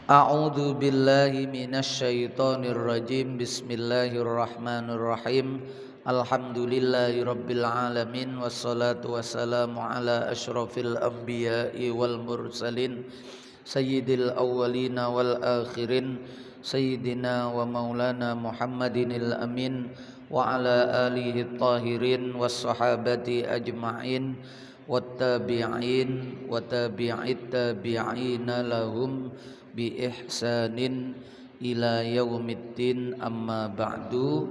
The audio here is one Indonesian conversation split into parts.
A'udzu billahi minasyaitonir rajim. Bismillahirrahmanirrahim. Alhamdulillahirabbil alamin wassalatu wassalamu ala asyrafil anbiya'i wal mursalin sayyidil awwalina wal akhirin sayyidina wa maulana Muhammadinil amin wa ala alihi tahirin was sahabati ajma'in wat tabi'in wa tabi'it tabi'ina lahum bi ihsanin ila yaumiddin, amma ba'du.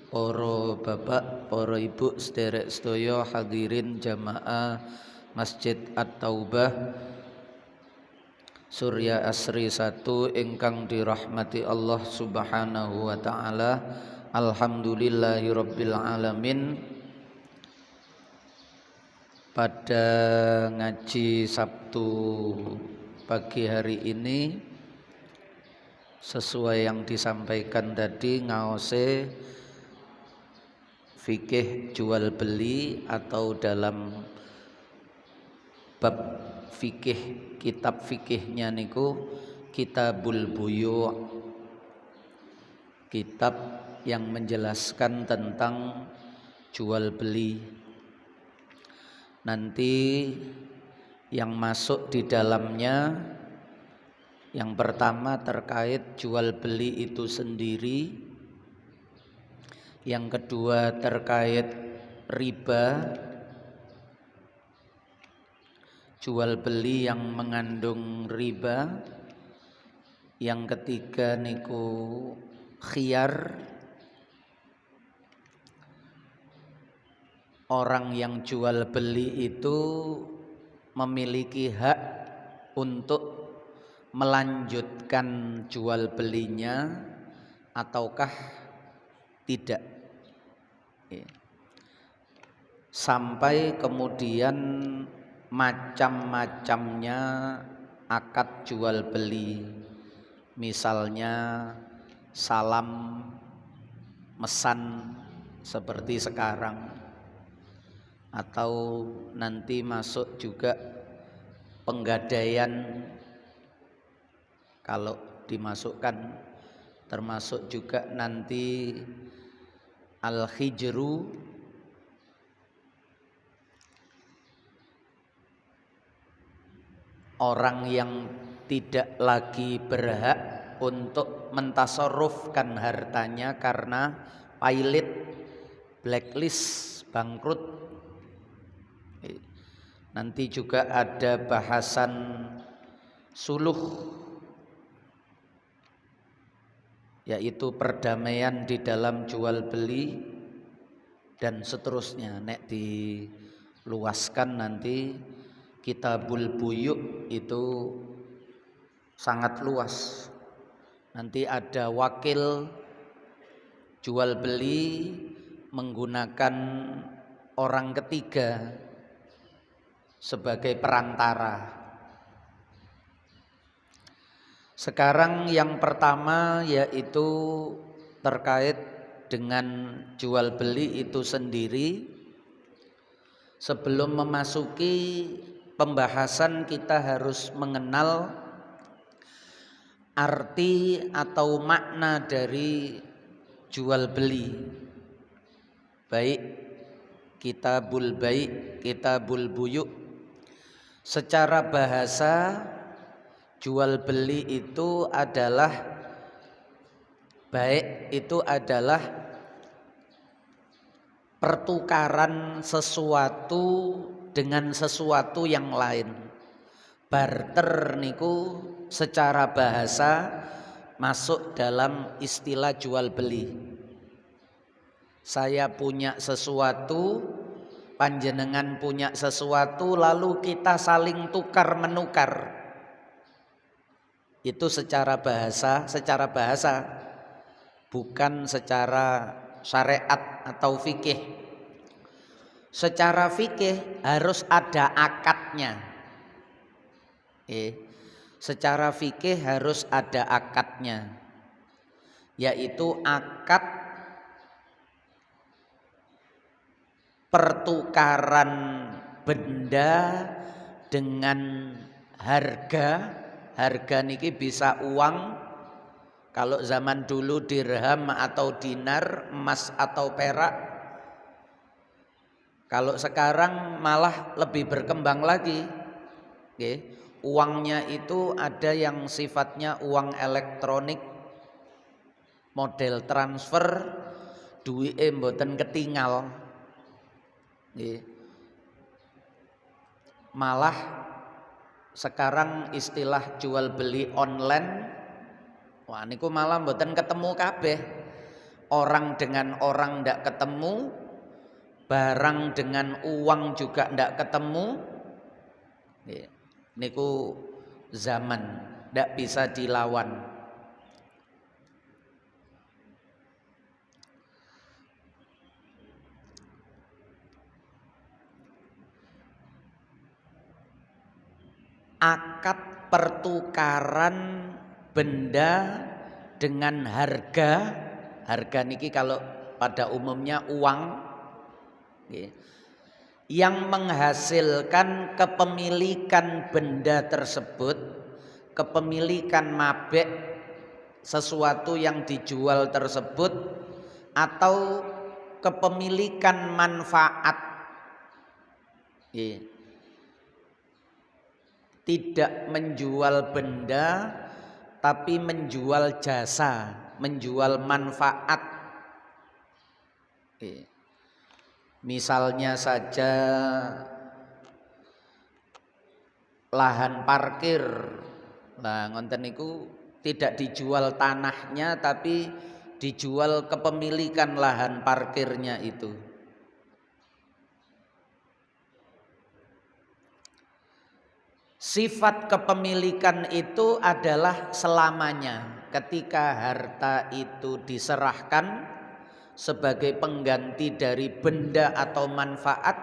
Para bapak, para ibu sederek sedaya hadirin jamaah Masjid At-Taubah Surya Asri 1 ingkang dirahmati Allah Subhanahu wa taala. Alhamdulillahirabbil alamin. Pada ngaji Sabtu pagi hari ini, sesuai yang disampaikan tadi, ngaose fikih jual beli, atau dalam bab fikih, kitab fikihnya niku Kitabul Buyu', kitab yang menjelaskan tentang jual beli. Nanti yang masuk di dalamnya, yang pertama terkait jual beli itu sendiri, yang kedua terkait riba, jual beli yang mengandung riba, yang ketiga niku khiyar, orang yang jual beli itu memiliki hak untuk melanjutkan jual belinya ataukah tidak, sampai kemudian macam-macamnya akad jual beli, misalnya salam mesan seperti sekarang, atau nanti masuk juga penggadaian. Kalau dimasukkan termasuk juga nanti al-hijru, orang yang tidak lagi berhak untuk mentasarrufkan hartanya karena pailit, blacklist, bangkrut. Nanti juga ada bahasan suluh, yaitu perdamaian di dalam jual beli dan seterusnya. Nek diluaskan nanti Kitabul Buyu' itu sangat luas. Nanti ada wakil jual beli menggunakan orang ketiga sebagai perantara. Sekarang yang pertama yaitu terkait dengan jual beli itu sendiri. Sebelum memasuki pembahasan, kita harus mengenal arti atau makna dari jual beli. Baik Kitabul Bai', Kitabul Buyu'. Secara bahasa, jual beli itu adalah baik, itu adalah pertukaran sesuatu dengan sesuatu yang lain. Barter niku secara bahasa masuk dalam istilah jual beli. Saya punya sesuatu, panjenengan punya sesuatu, lalu kita saling tukar menukar. Itu secara bahasa, bukan secara syariat atau fikih. Secara fikih harus ada akadnya. Secara fikih harus ada akadnya, yaitu akad pertukaran benda dengan harga Harga niki bisa uang, kalau zaman dulu dirham atau dinar, emas atau perak. Kalau sekarang malah lebih berkembang lagi. Oke. Uangnya itu ada yang sifatnya uang elektronik, model transfer, duwike mboten ketinggal. Oke. Malah sekarang istilah jual beli online, wah niku malah mboten ketemu kabeh. Orang dengan orang ndak ketemu, barang dengan uang juga ndak ketemu. Niku zaman ndak bisa dilawan. Akad pertukaran benda dengan harga. Harga niki kalau pada umumnya uang, yang menghasilkan kepemilikan benda tersebut, kepemilikan mabek sesuatu yang dijual tersebut, atau kepemilikan manfaat. Tidak menjual benda tapi menjual jasa, menjual manfaat. Misalnya saja lahan parkir. Nah, ngonten niku tidak dijual tanahnya tapi dijual kepemilikan lahan parkirnya itu. Sifat kepemilikan itu adalah selamanya. Ketika harta itu diserahkan sebagai pengganti dari benda atau manfaat,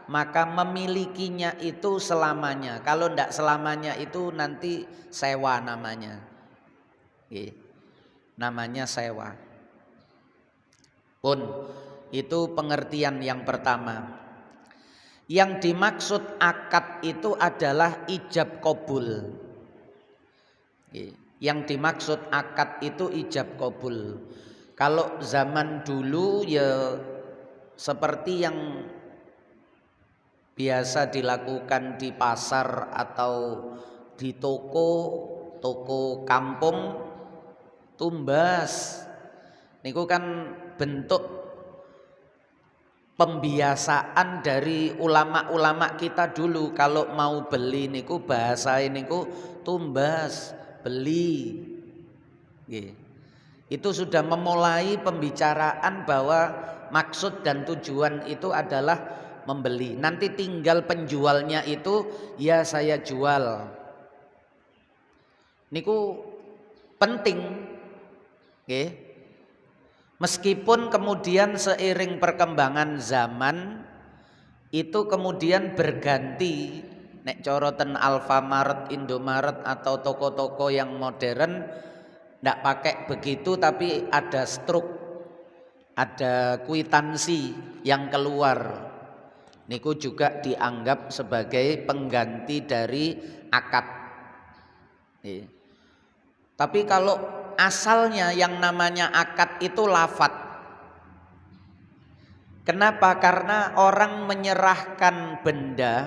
maka memilikinya itu selamanya. Kalau tidak selamanya itu nanti sewa namanya. Namanya sewa. Pun itu pengertian yang pertama. Yang dimaksud akad itu adalah ijab qabul. Yang dimaksud akad itu ijab qabul. Kalau zaman dulu ya seperti yang biasa dilakukan di pasar atau di toko kampung, tumbas. Niku kan bentuk pembiasaan dari ulama-ulama kita dulu. Kalau mau beli niku bahasa niku tumbas, beli. Itu sudah memulai pembicaraan bahwa maksud dan tujuan itu adalah membeli. Nanti tinggal penjualnya itu ya saya jual. Niku penting. Meskipun kemudian seiring perkembangan zaman itu kemudian berganti, nek coroten Alfamart, Indomaret atau toko-toko yang modern ndak pakai begitu, tapi ada struk, ada kwitansi yang keluar. Niku juga dianggap sebagai pengganti dari akad. Tapi kalau asalnya yang namanya akad itu lafat. Kenapa? Karena orang menyerahkan benda,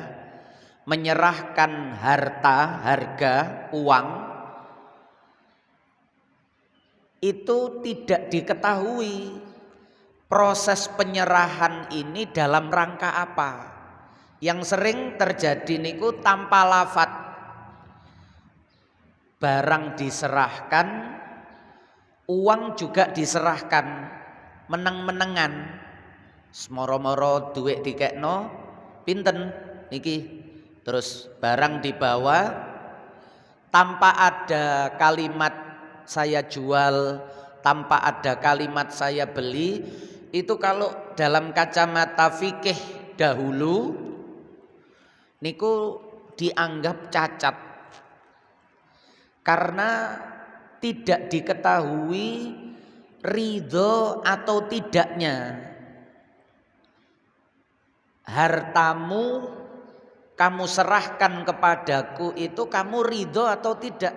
menyerahkan harta, harga, uang, itu tidak diketahui proses penyerahan ini dalam rangka apa. Yang sering terjadi niku tanpa lafat. Barang diserahkan, uang juga diserahkan, meneng-menengan. Semoro-moro duit dikekno, pinten niki. Terus barang dibawa tanpa ada kalimat saya jual, tanpa ada kalimat saya beli. Itu kalau dalam kacamata fikih dahulu niku dianggap cacat. Karena tidak diketahui ridho atau tidaknya hartamu kamu serahkan kepadaku itu kamu ridho atau tidak?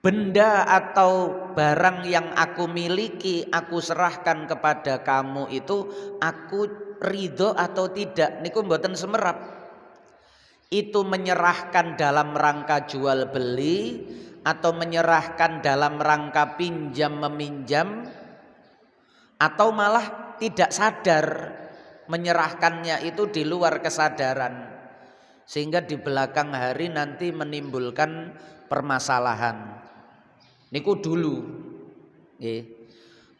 Benda atau barang yang aku miliki aku serahkan kepada kamu itu aku ridho atau tidak? Niku mboten semerap. Itu menyerahkan dalam rangka jual beli atau menyerahkan dalam rangka pinjam meminjam, atau malah tidak sadar menyerahkannya itu di luar kesadaran, sehingga di belakang hari nanti menimbulkan permasalahan. Niku dulu.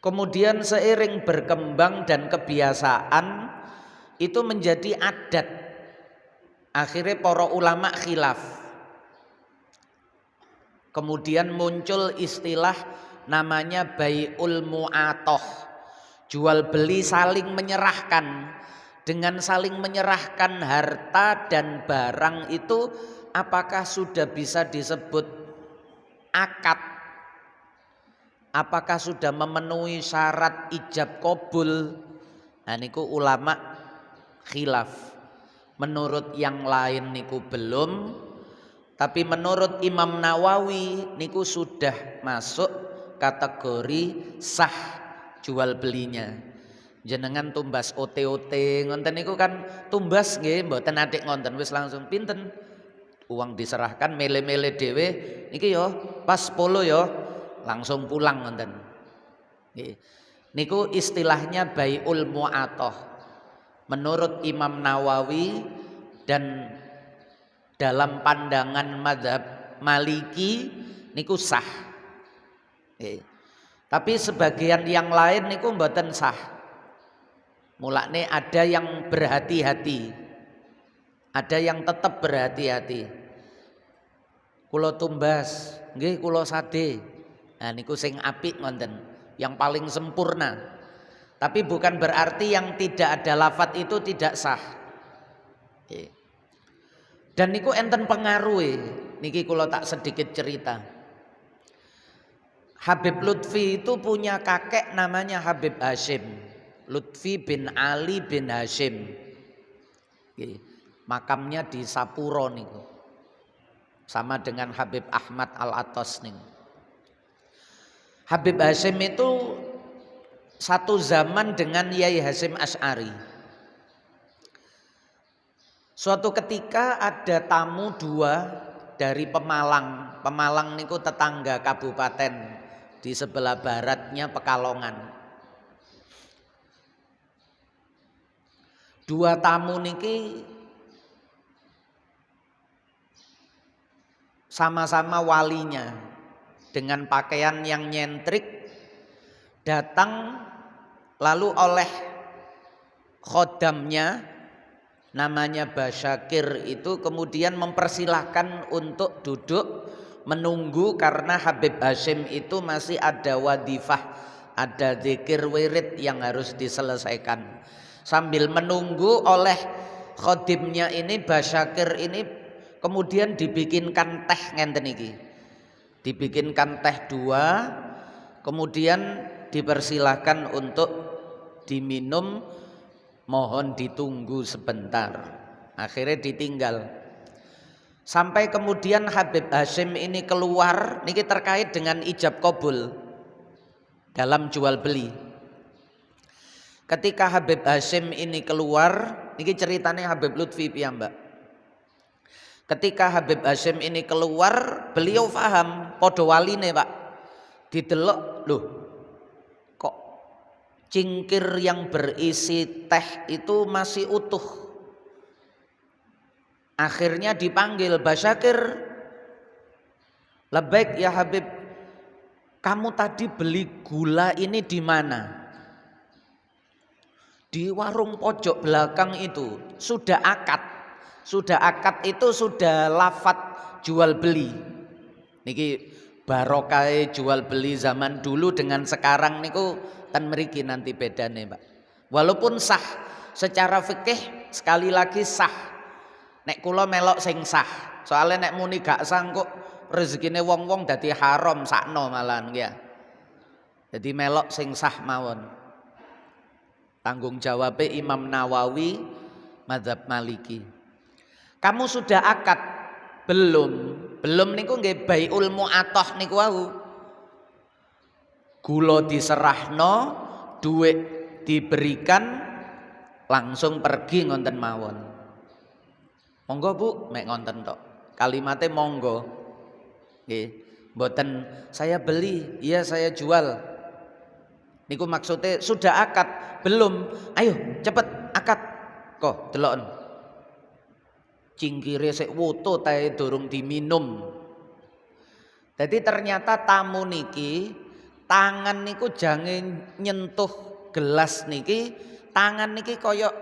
Kemudian seiring berkembang dan kebiasaan itu menjadi adat. Akhirnya para ulama khilaf. Kemudian muncul istilah namanya bai'ul mu'atoh. Jual beli saling menyerahkan. Dengan saling menyerahkan harta dan barang itu apakah sudah bisa disebut akad? Apakah sudah memenuhi syarat ijab qabul? Nah niku ulama khilaf. Menurut yang lain niku belum, tapi menurut Imam Nawawi niku sudah masuk kategori sah jual belinya. Jenengan tumbas OT-OT ngonten niku kan tumbas nggih mboten atik ngonten wis langsung pinten uang diserahkan mele-mele dhewe niki yo pas 10 yo langsung pulang ngonten. Nggih. Niku istilahnya bai'ul mu'atoh. Menurut Imam Nawawi dan dalam pandangan mazhab Maliki niku sah. Tapi sebagian yang lain niku mboten sah. Mulane ada yang berhati-hati. Ada yang tetap berhati-hati. Kula tumbas, nggih kula sade. Nah niku sing apik ngonten, yang paling sempurna. Tapi bukan berarti yang tidak ada lafadz itu tidak sah. Dan niku enten pengaruhe. Niki kula tak sedikit cerita. Habib Lutfi itu punya kakek namanya Habib Hashim. Lutfi bin Ali bin Hashim. Makamnya di Sapuro niku. Sama dengan Habib Ahmad Al-Atos niku. Habib Hashim itu satu zaman dengan Yai Hasyim Asy'ari. Suatu ketika ada tamu 2 dari Pemalang. Pemalang niku tetangga kabupaten di sebelah baratnya Pekalongan. 2 tamu niki sama-sama walinya dengan pakaian yang nyentrik datang. Lalu oleh khodamnya namanya Basyakir itu kemudian mempersilahkan untuk duduk menunggu karena Habib Hashim itu masih ada wadifah, ada zikir wirid yang harus diselesaikan. Sambil menunggu oleh khodimnya ini Basyakir ini kemudian dibikinkan teh ngenten iki. Dibikinkan teh 2, kemudian dipersilahkan untuk diminum, mohon ditunggu sebentar. Akhirnya ditinggal. Sampai kemudian Habib Hashim ini keluar, niki terkait dengan ijab qabul dalam jual beli. Ketika Habib Hashim ini keluar, niki ceritanya Habib Lutfi piyambak. Ketika Habib Hashim ini keluar, beliau paham podo waline, Pak. Didelok, loh cingkir yang berisi teh itu masih utuh. Akhirnya dipanggil Basyakir. Labbaik ya Habib, kamu tadi beli gula ini di mana? Di warung pojok belakang itu. Sudah akad. Sudah akad itu sudah lafadz jual beli. Niki barokah jual beli zaman dulu dengan sekarang niku tan mriki nanti bedane, Pak. Walaupun sah secara fikih, sekali lagi sah. Nek kula melok sing sah. Soalnya nek muni gak sah kok rezekine wong-wong dadi haram sakno malahan ya. Jadi melok sing sah mawon. Tanggung jawabnya Imam Nawawi Mazhab Maliki. Kamu sudah akad? Belum. Belum niku nggih baiul mu'athah niku wau. Gula diserahno, duit diberikan, langsung pergi ngonten mawon. Monggo Bu, mek ngonten tok. Kalimatnya monggo. Nggih, mboten saya beli, iya saya jual. Niku maksudnya sudah akad? Belum. Ayo cepet akad. Kok delokon. Cingkire sik woto tae durung diminum. Jadi ternyata tamu niki tangan niku jange nyentuh gelas niki, tangan niki koyok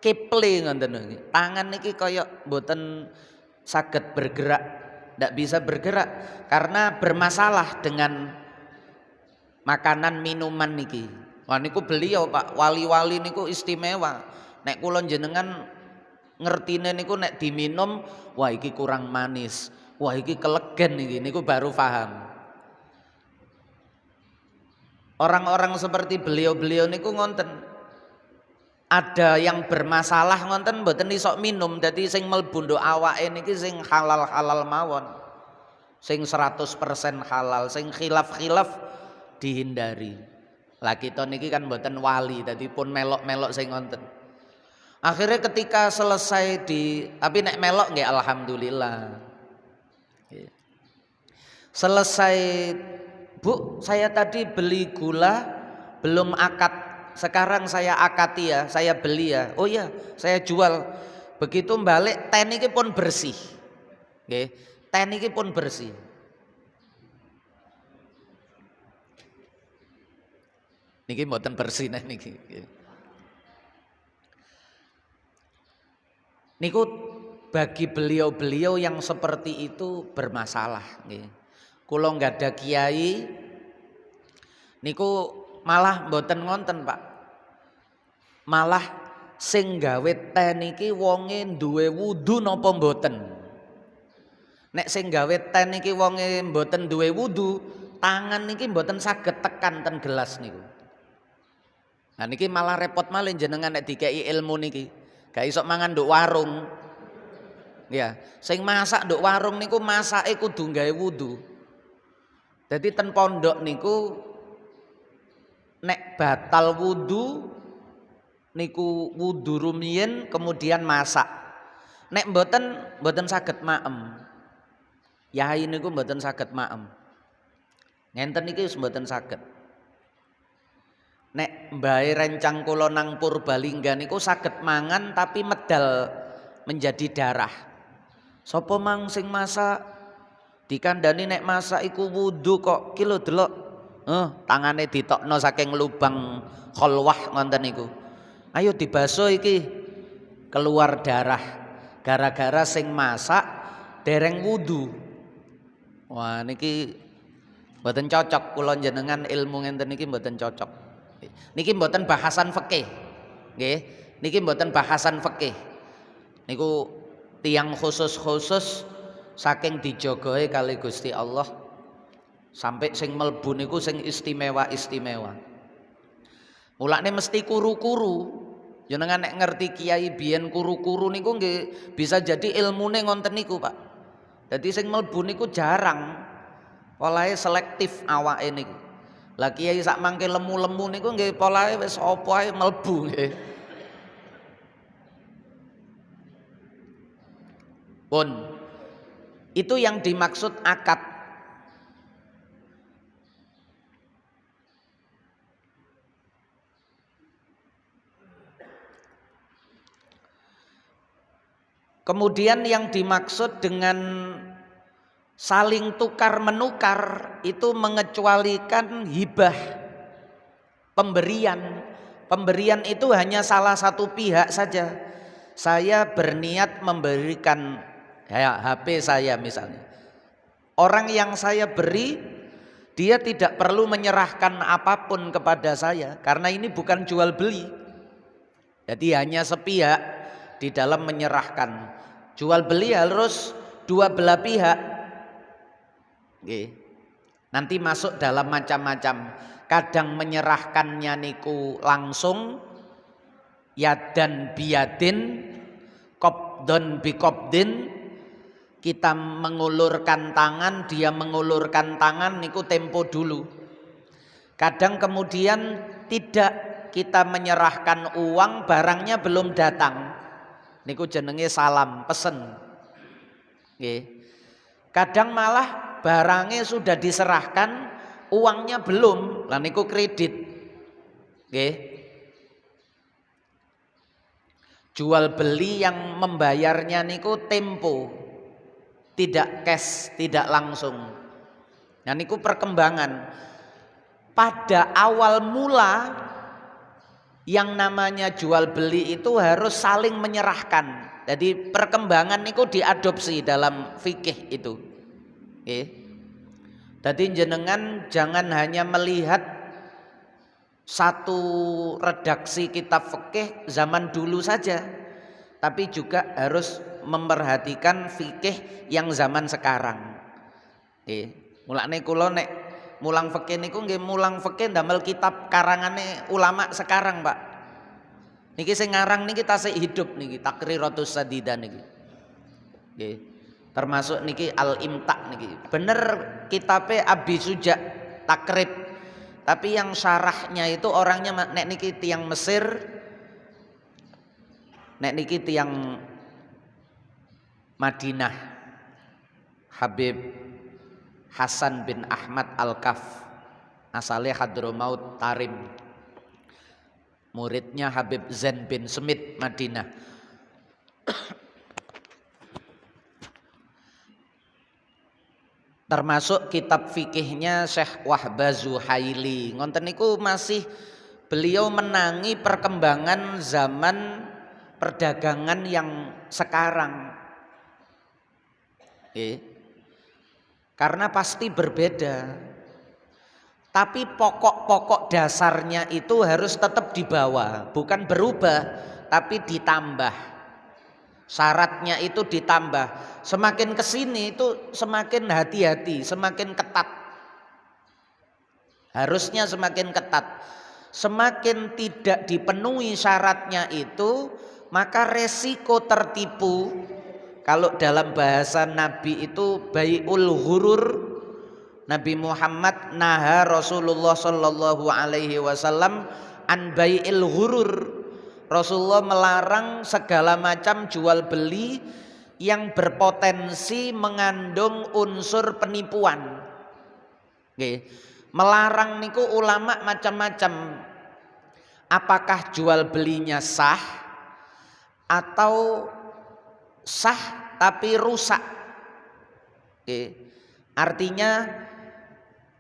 keple ngoten niki. Tangan niki koyok mboten saged bergerak, ndak bisa bergerak karena bermasalah dengan makanan minuman niki. Wah niku beliau Pak, wali-wali niku istimewa. Nek kula jenengan ngertine niku nek diminum, wah iki kurang manis. Wah iki kelegen iki, niku baru paham. Orang-orang seperti beliau-beliau niku ngonten. Ada yang bermasalah ngonten mboten iso minum, dadi sing mlebu nduk awake niki sing halal-halal mawon. Sing 100% halal, sing khilaf-khilaf dihindari. Lah kita niki kan mboten wali, dadi pun melok-melok sing ngonten. Akhirnya ketika selesai tapi nek melok nggih alhamdulillah. Selesai, Bu, saya tadi beli gula belum akad. Sekarang saya akati ya, saya beli ya. Oh iya, saya jual. Begitu balik teh niki pun bersih. Nggih, teh niki pun bersih. Niki mboten bersih nih niki. Niku bagi beliau-beliau yang seperti itu bermasalah nggih. Kula nggak ada kiai niku malah mboten ngonten Pak. Malah sing gawe teh niki wonge duwe wudu napa mboten. Nek sing gawe teh niki wonge mboten duwe wudu, tangan niki mboten saged tekan ten gelas niku. Nah niki malah repot malih jenengan nek dikei ilmu niki. Gak iso mangan nduk warung. Ya, sing masak nduk warung niku masake kudu gawe wudu. Jadi ten pondok niku nek batal wudu niku wudu rumiyin kemudian masak. Nek mboten saged maem. Yai niku mboten saged maem. Ngenten iki wis mboten saged. Nek mbahe rencang kula nang Purbalingga niku saged mangan tapi medal menjadi darah. Sapa mang sing masak dikandani nek masak iku wudu kok ki lho delok. Tangane ditokno saking lubang kholwah ngonten niku. Ayo dibaso iki keluar darah. Gara-gara sing masak dereng wudu. Wah niki mboten cocok kula jenengan ilmu ngenten niki mboten cocok. Niki mboten bahasan fikih. Nggih, niki mboten bahasan fikih. Niku tiang khusus-khusus saking dijogohe kali Gusti Allah sampai sing melbu niku sing istimewa-istimewa. Mulane mesti kuru-kuru. Jenengan nek ngerti kiai biyen kuru-kuru niku nggih bisa jadi ilmune ngonten niku, Pak. Dadi sing melbu niku jarang. Polahe selektif awake niku. Lah kiai sak mangke lemu-lemu niku nggih polahe wis apa ae melbu nggih. Pun itu yang dimaksud akad. Kemudian yang dimaksud dengan saling tukar menukar itu mengecualikan hibah, pemberian. Pemberian itu hanya salah satu pihak saja. Saya berniat memberikan HP saya misalnya. Orang yang saya beri dia tidak perlu menyerahkan apapun kepada saya karena ini bukan jual beli. Jadi hanya sepihak di dalam menyerahkan. Jual beli harus dua belah pihak. Nanti masuk dalam macam-macam. Kadang menyerahkannya niku langsung, yadan biyadin, qabdon biqabdin, kita mengulurkan tangan, dia mengulurkan tangan, niku tempo dulu. Kadang kemudian tidak, kita menyerahkan uang, barangnya belum datang, niku jenenge salam, pesen. Nggih. Kadang malah barangnya sudah diserahkan, uangnya belum, lah niku kredit. Nggih. Jual beli yang membayarnya niku tempo, tidak cash, tidak langsung. Nah niku perkembangan. Pada awal mula yang namanya jual beli itu harus saling menyerahkan. Jadi perkembangan niku diadopsi dalam fikih itu. Oke. Jadi jenengan jangan hanya melihat satu redaksi kitab fikih zaman dulu saja, tapi juga harus memperhatikan fikih yang zaman sekarang. Nggih, mulane kula nek mulang fikih niku nggih mulang fikih ndamel kitab karangane ulama sekarang, Pak. Niki sing ngarang niki tasik hidup niki, Takriratus Sadidah niki. Nggih. Termasuk niki Al-Imta niki. Bener kitabe Abi Suja Takrib. Tapi yang syarahnya itu orangnya nek niki tiyang Mesir, nek niki tiyang Madinah, Habib Hasan bin Ahmad Al-Kaf, asalnya Hadramaut Tarim, muridnya Habib Zain bin Smith Madinah. Termasuk kitab fikihnya Syekh Wahbah Zuhaili. Ngonten niku masih beliau menangi perkembangan zaman perdagangan yang sekarang. Karena pasti berbeda. Tapi pokok-pokok dasarnya itu harus tetap dibawa, bukan berubah, tapi ditambah. Syaratnya itu ditambah. Semakin kesini itu semakin hati-hati, semakin ketat. Harusnya semakin ketat. Semakin tidak dipenuhi syaratnya itu, maka resiko tertipu. Kalau dalam bahasa Nabi itu bai'ul ghurur. Nabi Muhammad naha Rasulullah sallallahu alaihi wasallam an bai'il ghurur. Rasulullah melarang segala macam jual beli yang berpotensi mengandung unsur penipuan. Oke. Melarang niku ulama macam-macam. Apakah jual belinya sah atau sah tapi rusak? Oke. Artinya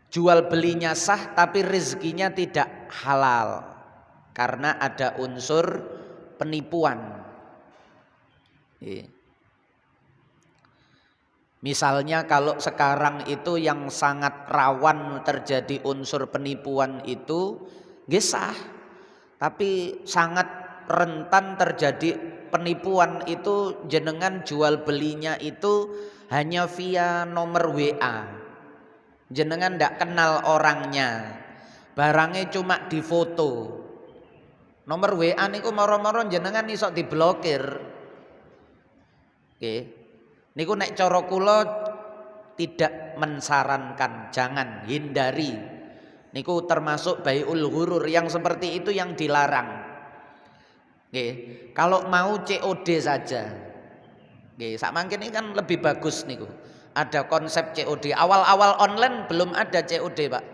jual belinya sah tapi rezekinya tidak halal. Karena ada unsur penipuan. Misalnya kalau sekarang itu yang sangat rawan terjadi unsur penipuan itu sah, tapi sangat rentan terjadi penipuan itu jenengan jual belinya itu hanya via nomor WA. Jenengan ndak kenal orangnya, barangnya cuma difoto. Nomor WA niku moro-moro jenengan iso diblokir. Oke. Niku nek cara kula tidak mensarankan, jangan, hindari. Niku termasuk bai'ul ghurur, yang seperti itu yang dilarang. Oke. Kalau mau COD saja. Oke, sakmangke ini kan lebih bagus niku. Ada konsep COD. Awal-awal online belum ada COD, Pak.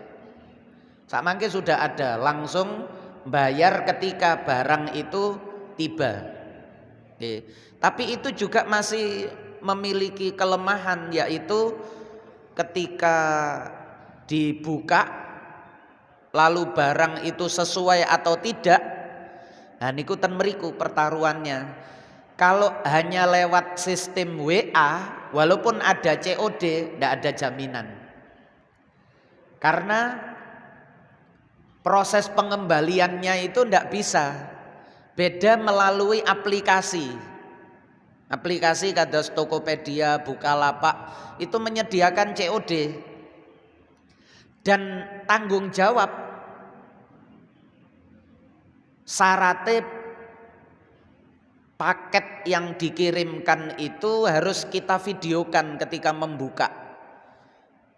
Sakmangke sudah ada, langsung bayar ketika barang itu tiba. Tapi itu juga masih memiliki kelemahan, yaitu ketika dibuka lalu barang itu sesuai atau tidak. Nah niku ten mriku pertaruhannya. Kalau hanya lewat sistem WA, walaupun ada COD, tidak ada jaminan. Karena proses pengembaliannya itu tidak bisa. Beda melalui aplikasi. Aplikasi kados Tokopedia, Bukalapak itu menyediakan COD. Dan tanggung jawab syaratnya paket yang dikirimkan itu harus kita videokan ketika membuka,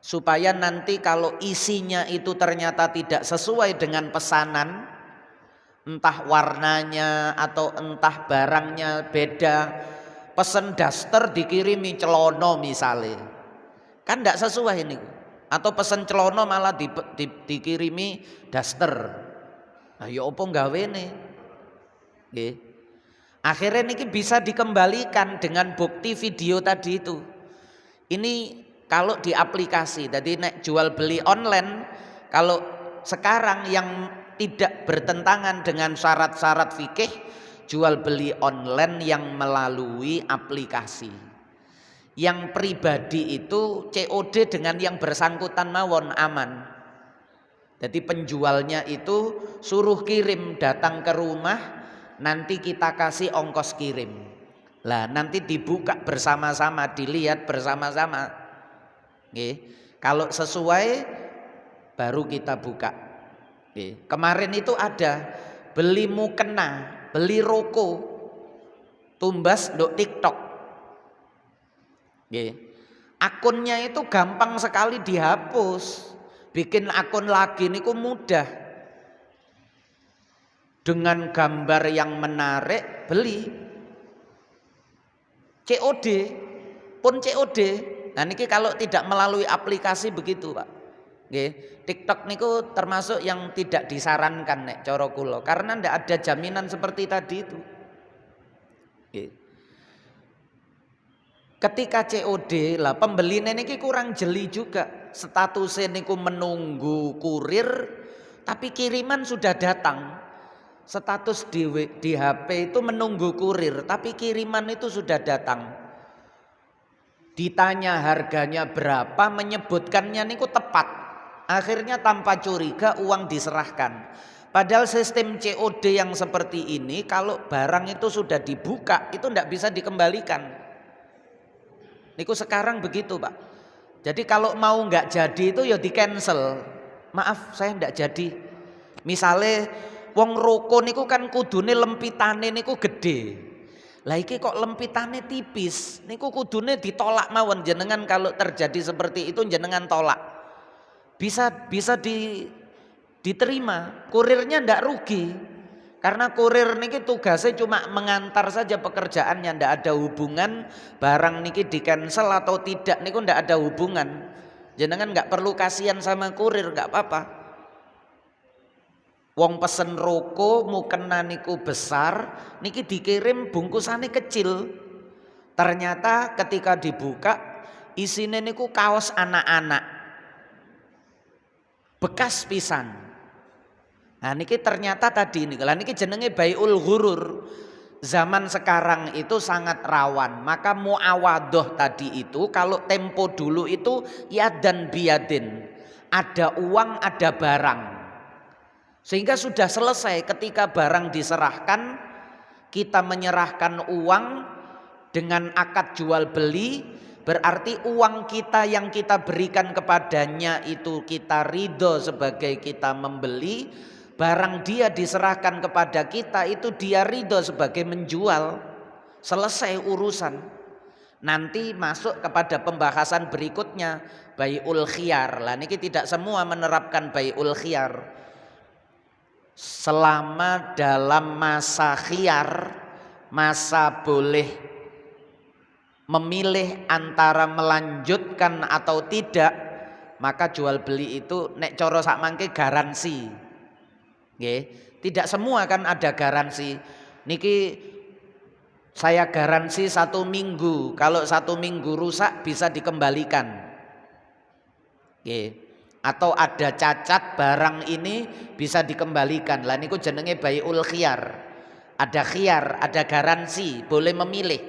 supaya nanti kalau isinya itu ternyata tidak sesuai dengan pesanan, entah warnanya atau entah barangnya beda, pesen daster dikirimi celono misalnya, kan tidak sesuai ini. Atau pesen celono malah dikirimi daster. Nah, ya apa gawene? Nggih. Akhirnya ini bisa dikembalikan dengan bukti video tadi itu. Ini kalau di aplikasi, jadi nek jual beli online, kalau sekarang yang tidak bertentangan dengan syarat-syarat fikih, jual beli online yang melalui aplikasi. Yang pribadi itu COD dengan yang bersangkutan mawon aman. Jadi penjualnya itu suruh kirim datang ke rumah, nanti kita kasih ongkos kirim. Lah nanti dibuka bersama-sama, dilihat bersama-sama. Kalau sesuai baru kita buka. Kemarin itu ada beli mukena, beli roko, tumbas nduk TikTok. Akunnya itu gampang sekali dihapus. Bikin akun lagi niku mudah. Dengan gambar yang menarik beli. COD pun COD. Nah niki kalau tidak melalui aplikasi begitu, Pak. TikTok niku termasuk yang tidak disarankan nek cara kula, karena ndak ada jaminan seperti tadi itu. Ketika COD lah pembelinya niki kurang jeli juga. Statusnya niku menunggu kurir, tapi kiriman sudah datang. Status di HP itu menunggu kurir, tapi kiriman itu sudah datang. Ditanya harganya berapa, menyebutkannya niku tepat. Akhirnya tanpa curiga uang diserahkan. Padahal sistem COD yang seperti ini, kalau barang itu sudah dibuka, itu tidak bisa dikembalikan. Niku sekarang begitu, Pak. Jadi kalau mau nggak jadi itu ya di cancel. Maaf saya nggak jadi. Misalnya wong roko niku kan kudune lempitane niku gede. Lah iki kok lempitane tipis. Niku kudune ditolak mawon, jenengan kalau terjadi seperti itu jenengan tolak. Bisa diterima. Kurirnya ndak rugi. Karena kurir niki tugasnya cuma mengantar saja pekerjaannya, ndak ada hubungan barang niki di cancel atau tidak niku ndak ada hubungan. Jenengan nggak perlu kasihan sama kurir, nggak apa-apa. Wong pesen roko mukena niku besar, niki dikirim bungkusannya kecil. Ternyata ketika dibuka isine niku kaos anak-anak. Bekas pisan. Nah niki ternyata tadi ini, lah niki jenenge baiul ghurur. Zaman sekarang itu sangat rawan. Maka muawadoh tadi itu kalau tempo dulu itu yadan biyadin. Ada uang, ada barang. Sehingga sudah selesai ketika barang diserahkan, kita menyerahkan uang dengan akad jual beli, berarti uang kita yang kita berikan kepadanya itu kita ridho sebagai kita membeli. Barang dia diserahkan kepada kita itu dia ridho sebagai menjual. Selesai urusan. Nanti masuk kepada pembahasan berikutnya, baiul khiyar. Lah niki tidak semua menerapkan baiul khiyar. Selama dalam masa khiyar, masa boleh memilih antara melanjutkan atau tidak, maka jual beli itu nek coro sak mangke garansi. Tidak semua kan ada garansi. Niki saya garansi 1 minggu. Kalau 1 minggu rusak bisa dikembalikan. Atau ada cacat barang ini bisa dikembalikan. Lah niku jenenge baiul khiyar. Ada khiyar, ada garansi, boleh memilih.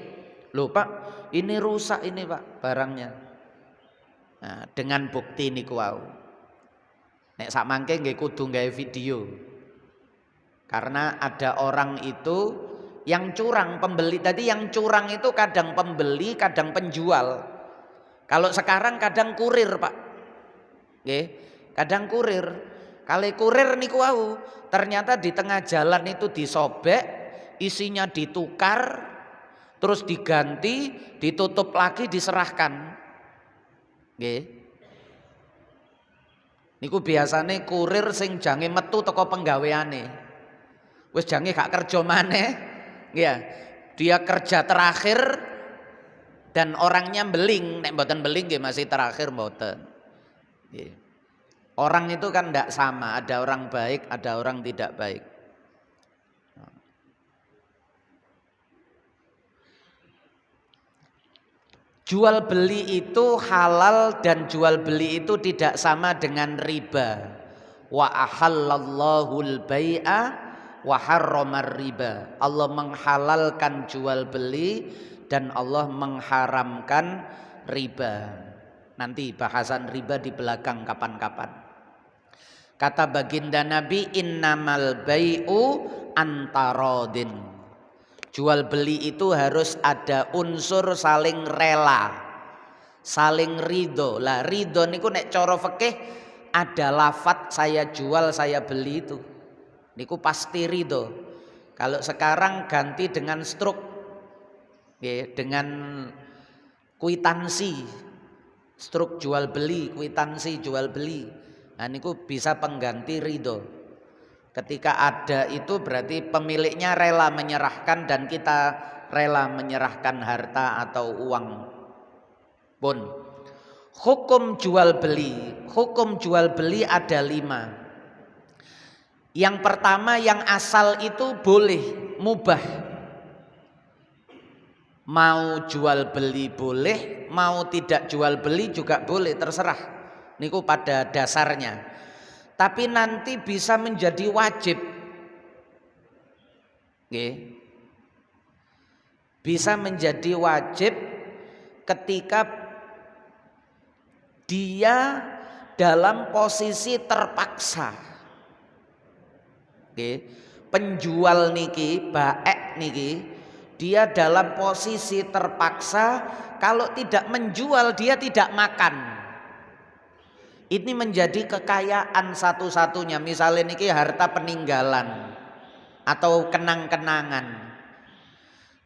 Loh Pak, ini rusak ini Pak barangnya. Nah, dengan bukti niku wau. Nek sak mangke nggih kudu gawe video. Karena ada orang itu yang curang, pembeli tadi yang curang itu kadang pembeli, kadang penjual. Kalau sekarang kadang kurir, Pak. Kadang kurir. Kalau kurir niku wau, ternyata di tengah jalan itu disobek, isinya ditukar, terus diganti, ditutup lagi, diserahkan. Nggih. Niku biasane kurir sing jange metu teko penggaweane. Wis jange gak kerja maneh. Ya, dia kerja terakhir dan orangnya beling, nek mboten beling nggih masih terakhir mboten. Nggih. Orang itu kan ndak sama, ada orang baik, ada orang tidak baik. Jual beli itu halal dan jual beli itu tidak sama dengan riba. Wa ahallallahu al-bai'a wa harramar riba. Allah menghalalkan jual beli dan Allah mengharamkan riba. Nanti bahasan riba di belakang kapan-kapan. Kata baginda Nabi, innamal bai'u antarodin. Jual beli itu harus ada unsur saling rela, saling ridho. Lah ridho niku nek cara fikih ada lafat saya jual saya beli itu. Niku pasti ridho. Kalau sekarang ganti dengan struk, ya, dengan kwitansi, struk jual beli, kwitansi jual beli. Nah niku bisa pengganti ridho. Ketika ada itu berarti pemiliknya rela menyerahkan dan kita rela menyerahkan harta atau uang pun. Hukum jual beli ada 5. Yang pertama yang asal itu boleh, mubah. Mau jual beli boleh, mau tidak jual beli juga boleh, terserah. Niku pada dasarnya. Tapi nanti bisa menjadi wajib. Nggih. Bisa menjadi wajib ketika dia dalam posisi terpaksa. Nggih. Penjual niki, baek niki, dia dalam posisi terpaksa, kalau tidak menjual dia tidak makan. Ini menjadi kekayaan satu-satunya. Misalnya niki harta peninggalan atau kenang-kenangan.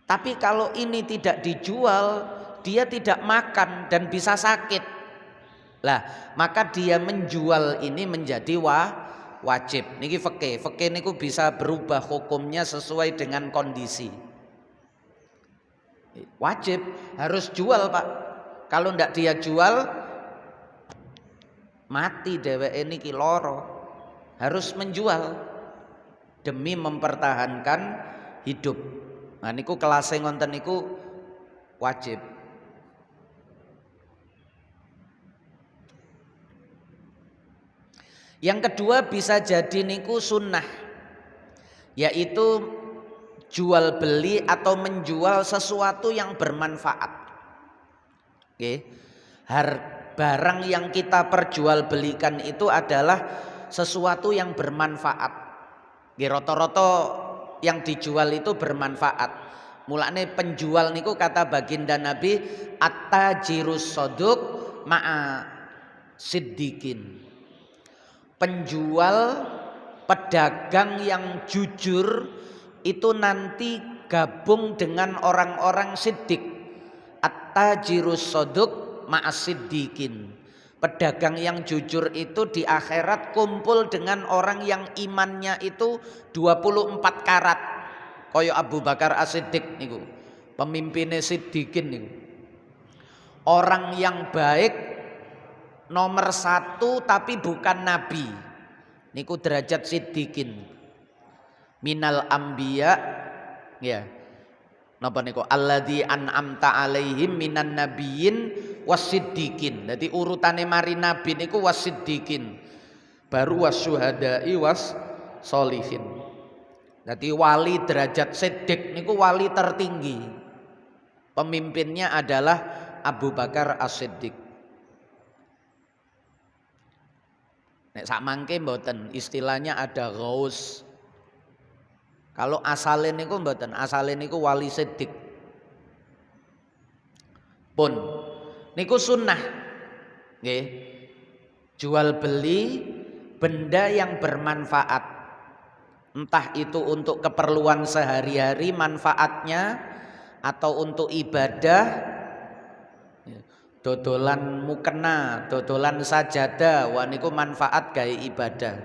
Tapi kalau ini tidak dijual, dia tidak makan dan bisa sakit. Lah, maka dia menjual ini menjadi wajib. Niki fikih. Fikih niku bisa berubah hukumnya sesuai dengan kondisi. Wajib, harus jual, Pak. Kalau ndak dia jual, mati dheweke niki loro. Harus menjual demi mempertahankan hidup. Nah niku kelase ngonten niku wajib. Yang kedua bisa jadi niku sunnah, yaitu jual beli atau menjual sesuatu yang bermanfaat. Oke. Barang yang kita perjualbelikan itu adalah sesuatu yang bermanfaat. Rata-rata yang dijual itu bermanfaat. Mulane penjual niku kata baginda Nabi, at-tajirus shadiq ma'a siddiqin. Penjual, pedagang yang jujur itu nanti gabung dengan orang-orang siddiq. At-tajirus shadiq ma'as-siddiqin. Pedagang yang jujur itu di akhirat kumpul dengan orang yang imannya itu 24 karat. Kaya Abu Bakar As-Siddiq niku. Pemimpinnya siddiqin niku. Orang yang baik nomor 1 tapi bukan nabi. Niku derajat siddiqin. Minal anbiya ya. Napa niku alladzi an'amta alaihim minan nabiyyin wasiddiqin. Dadi urutane mari nabi niku wasiddiqin. Baru wasyuhada'i wassolihin. Dadi wali derajat siddiq niku wali tertinggi. Pemimpinnya adalah Abu Bakar As-Siddiq. Nek sak mangke mboten istilahnya ada ghaus. Kalau asalin niku mboten, asalin niku wali siddiq. Pun niku sunnah. Nggih. Jual beli benda yang bermanfaat. Entah itu untuk keperluan sehari-hari manfaatnya atau untuk ibadah, dodolan mukena, dodolan sajadah, wah niku manfaat gawe ibadah.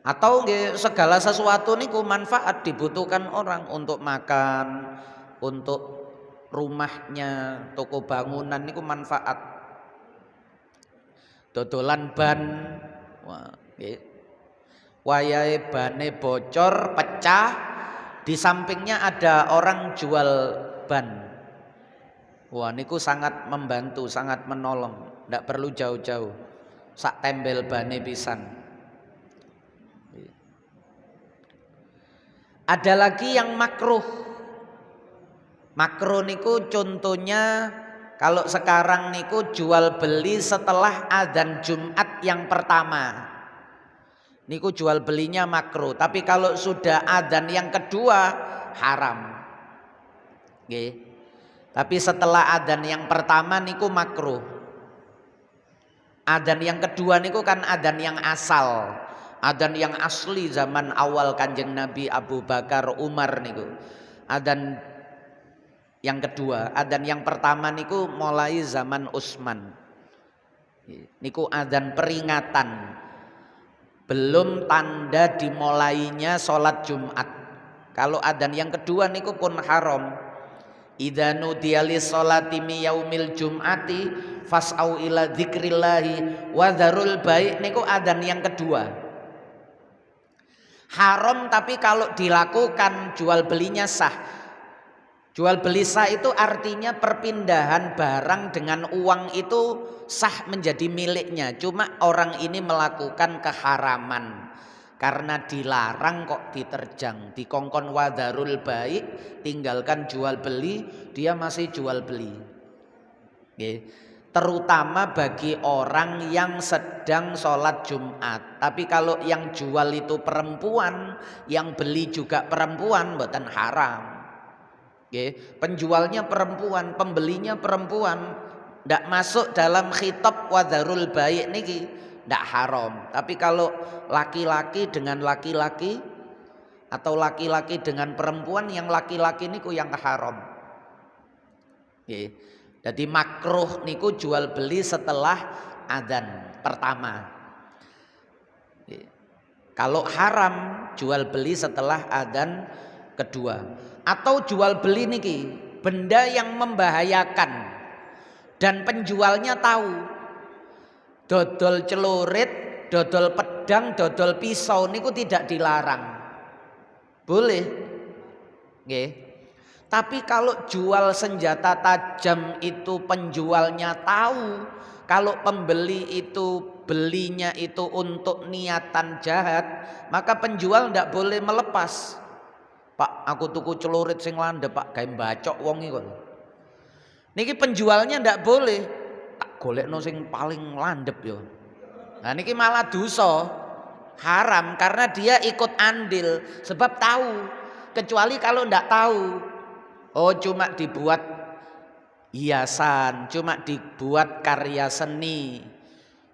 Atau segala sesuatu niku manfaat dibutuhkan orang untuk makan, untuk rumahnya, toko bangunan niku manfaat. Dodolan ban, wah nggih. Wayahe bane bocor, pecah, di sampingnya ada orang jual ban. Wah niku sangat membantu, sangat menolong, ndak perlu jauh-jauh. Sak tembel bane pisan. Ada lagi yang makruh. Makruh niku contohnya kalau sekarang niku jual beli setelah adzan Jumat yang pertama. Niku jual belinya makruh, tapi kalau sudah adzan yang kedua haram. Nggih. Tapi setelah adzan yang pertama niku makruh. Adzan yang kedua niku kan adzan yang asal. Adzan yang asli zaman awal Kanjeng Nabi Abu Bakar Umar niku. Adzan yang kedua, adzan yang pertama niku mulai zaman Utsman. Niku adzan peringatan. Belum tanda dimulainya sholat Jumat. Kalau adzan yang kedua niku pun haram. Idza nudiya lis sholati mi yaumil jum'ati fas'au ila dzikrillahi wa dzarul bai' niku adzan yang kedua. Haram tapi kalau dilakukan jual belinya sah. Jual beli sah itu artinya perpindahan barang dengan uang itu sah menjadi miliknya. Cuma orang ini melakukan keharaman karena dilarang kok diterjang. Dikongkon wadarul baik, tinggalkan jual beli, dia masih jual beli. Oke. Terutama bagi orang yang sedang sholat Jumat. Tapi kalau yang jual itu perempuan, yang beli juga perempuan, mboten haram. Penjualnya perempuan, pembelinya perempuan, ndak masuk dalam khitab wadarul baik niki, ndak haram. Tapi kalau laki-laki dengan laki-laki atau laki-laki dengan perempuan, yang laki-laki niku yang haram. Jadi makruh niku jual beli setelah adzan pertama. Kalau haram jual beli setelah adzan kedua. Atau jual beli niki benda yang membahayakan dan penjualnya tahu. Dodol celurit, dodol pedang, dodol pisau niku tidak dilarang. Boleh. Nggih. Tapi kalau jual senjata tajam itu penjualnya tahu, kalau pembeli itu belinya itu untuk niatan jahat, maka penjual ndak boleh melepas. Pak, aku tuku celurit sing landhep, Pak, gawe mbacok wong iki kok. Niki penjualnya ndak boleh. Tak golekno sing paling landhep yo. Nah niki malah dosa. Haram karena dia ikut andil sebab tahu. Kecuali kalau ndak tahu. Oh, cuma dibuat hiasan, cuma dibuat karya seni.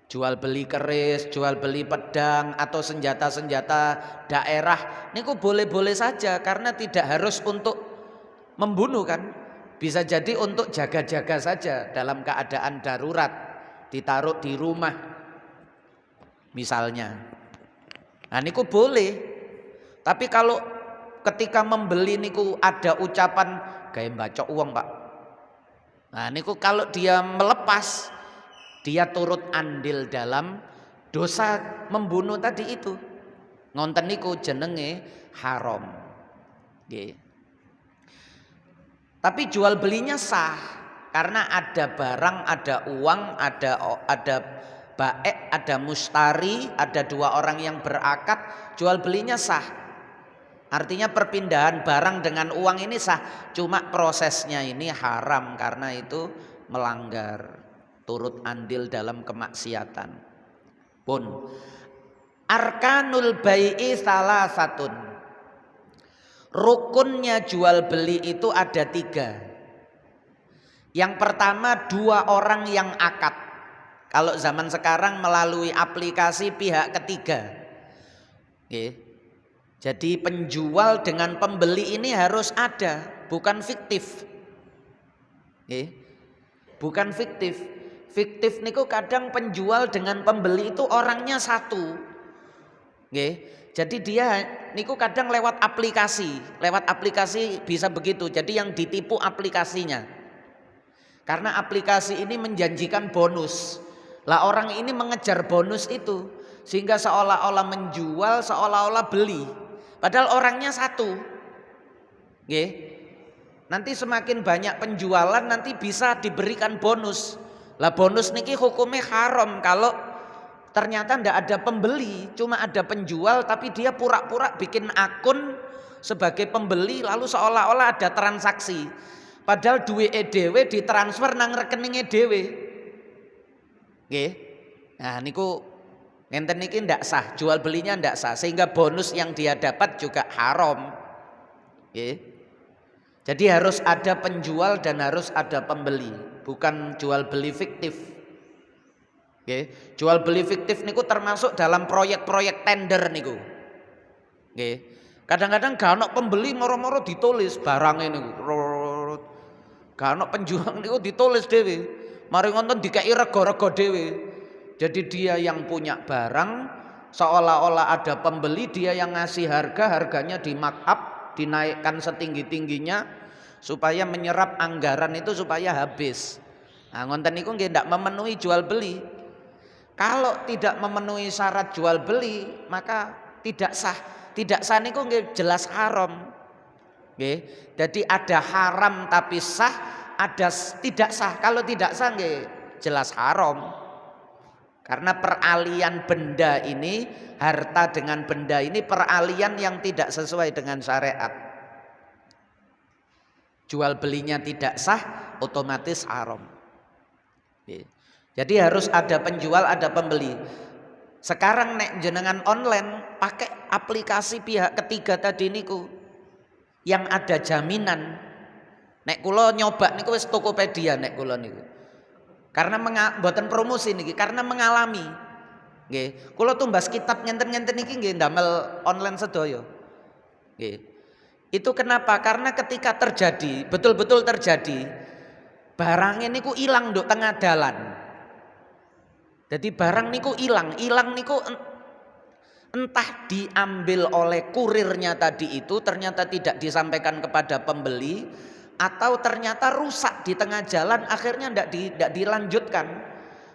Jual beli keris, jual beli pedang atau senjata-senjata daerah niku boleh-boleh saja karena tidak harus untuk membunuh kan. Bisa jadi untuk jaga-jaga saja dalam keadaan darurat, ditaruh di rumah misalnya. Nah niku boleh. Tapi kalau ketika membeli niku ada ucapan gawe mbacok uang, Pak. Nah niku kalau dia melepas, dia turut andil dalam dosa membunuh tadi itu. Ngonten niku jenenge haram. Nggih. Tapi jual belinya sah karena ada barang, ada uang, ada baik, ada mustari, ada dua orang yang berakad, jual belinya sah. Artinya perpindahan barang dengan uang ini sah, cuma prosesnya ini haram karena itu melanggar. Turut andil dalam kemaksiatan. Pun arkanul bai'i salah satun. Rukunnya jual beli itu ada 3. Yang pertama 2 orang yang akad. Kalau zaman sekarang melalui aplikasi pihak ketiga. Jadi penjual dengan pembeli ini harus ada, bukan fiktif. Bukan fiktif. Fiktif niku kadang penjual dengan pembeli itu orangnya satu. Jadi dia niku kadang lewat aplikasi bisa begitu. Jadi yang ditipu aplikasinya. Karena aplikasi ini menjanjikan bonus. Lah orang ini mengejar bonus itu sehingga seolah-olah menjual, seolah-olah beli. Padahal orangnya satu. Nanti semakin banyak penjualan nanti bisa diberikan bonus. Lah bonus niki hukumnya haram kalau ternyata ndak ada pembeli, cuma ada penjual tapi dia pura-pura bikin akun sebagai pembeli lalu seolah-olah ada transaksi. Padahal duit dhewe ditransfer nang rekeningnya dhewe. Nah niku ngenten niki ndak sah, jual belinya ndak sah sehingga bonus yang dia dapat juga haram. Jadi harus ada penjual dan harus ada pembeli, bukan jual beli fiktif. Jual beli fiktif niku termasuk dalam proyek-proyek tender niku. Kadang-kadang gak ono pembeli moro-moro ditulis barang ini. Gak ono penjual niku ditulis dhewe. Mari ngonten dikai rego-rego dhewe. Jadi dia yang punya barang seolah-olah ada pembeli, dia yang ngasih harganya di markup, dinaikkan setinggi-tingginya supaya menyerap anggaran itu supaya habis. Nah ngonten niku nggih ndak memenuhi jual beli. Kalau tidak memenuhi syarat jual beli maka tidak sah. Tidak sah niku nggih jelas haram. Jadi ada haram tapi sah, ada tidak sah. Kalau tidak sah nggih jelas haram. Karena peralihan benda ini, harta dengan benda ini peralihan yang tidak sesuai dengan syariat. Jual belinya tidak sah, otomatis haram. Jadi harus ada penjual, ada pembeli. Sekarang nek jenengan online pakai aplikasi pihak ketiga tadi niku yang ada jaminan. Nek kula nyoba niku wis Tokopedia nek kula niku. Karena mboten promosi niki, karena mengalami. Nggih, kula tumbas kitab ngenten-ngenten niki nggih ndamel online sedaya. Nggih. Itu kenapa? Karena ketika terjadi, betul-betul terjadi, barangnya niku ilang nduk tengah dalan. Jadi barang niku ilang niku entah diambil oleh kurirnya tadi itu ternyata tidak disampaikan kepada pembeli, atau ternyata rusak di tengah jalan akhirnya tidak dilanjutkan.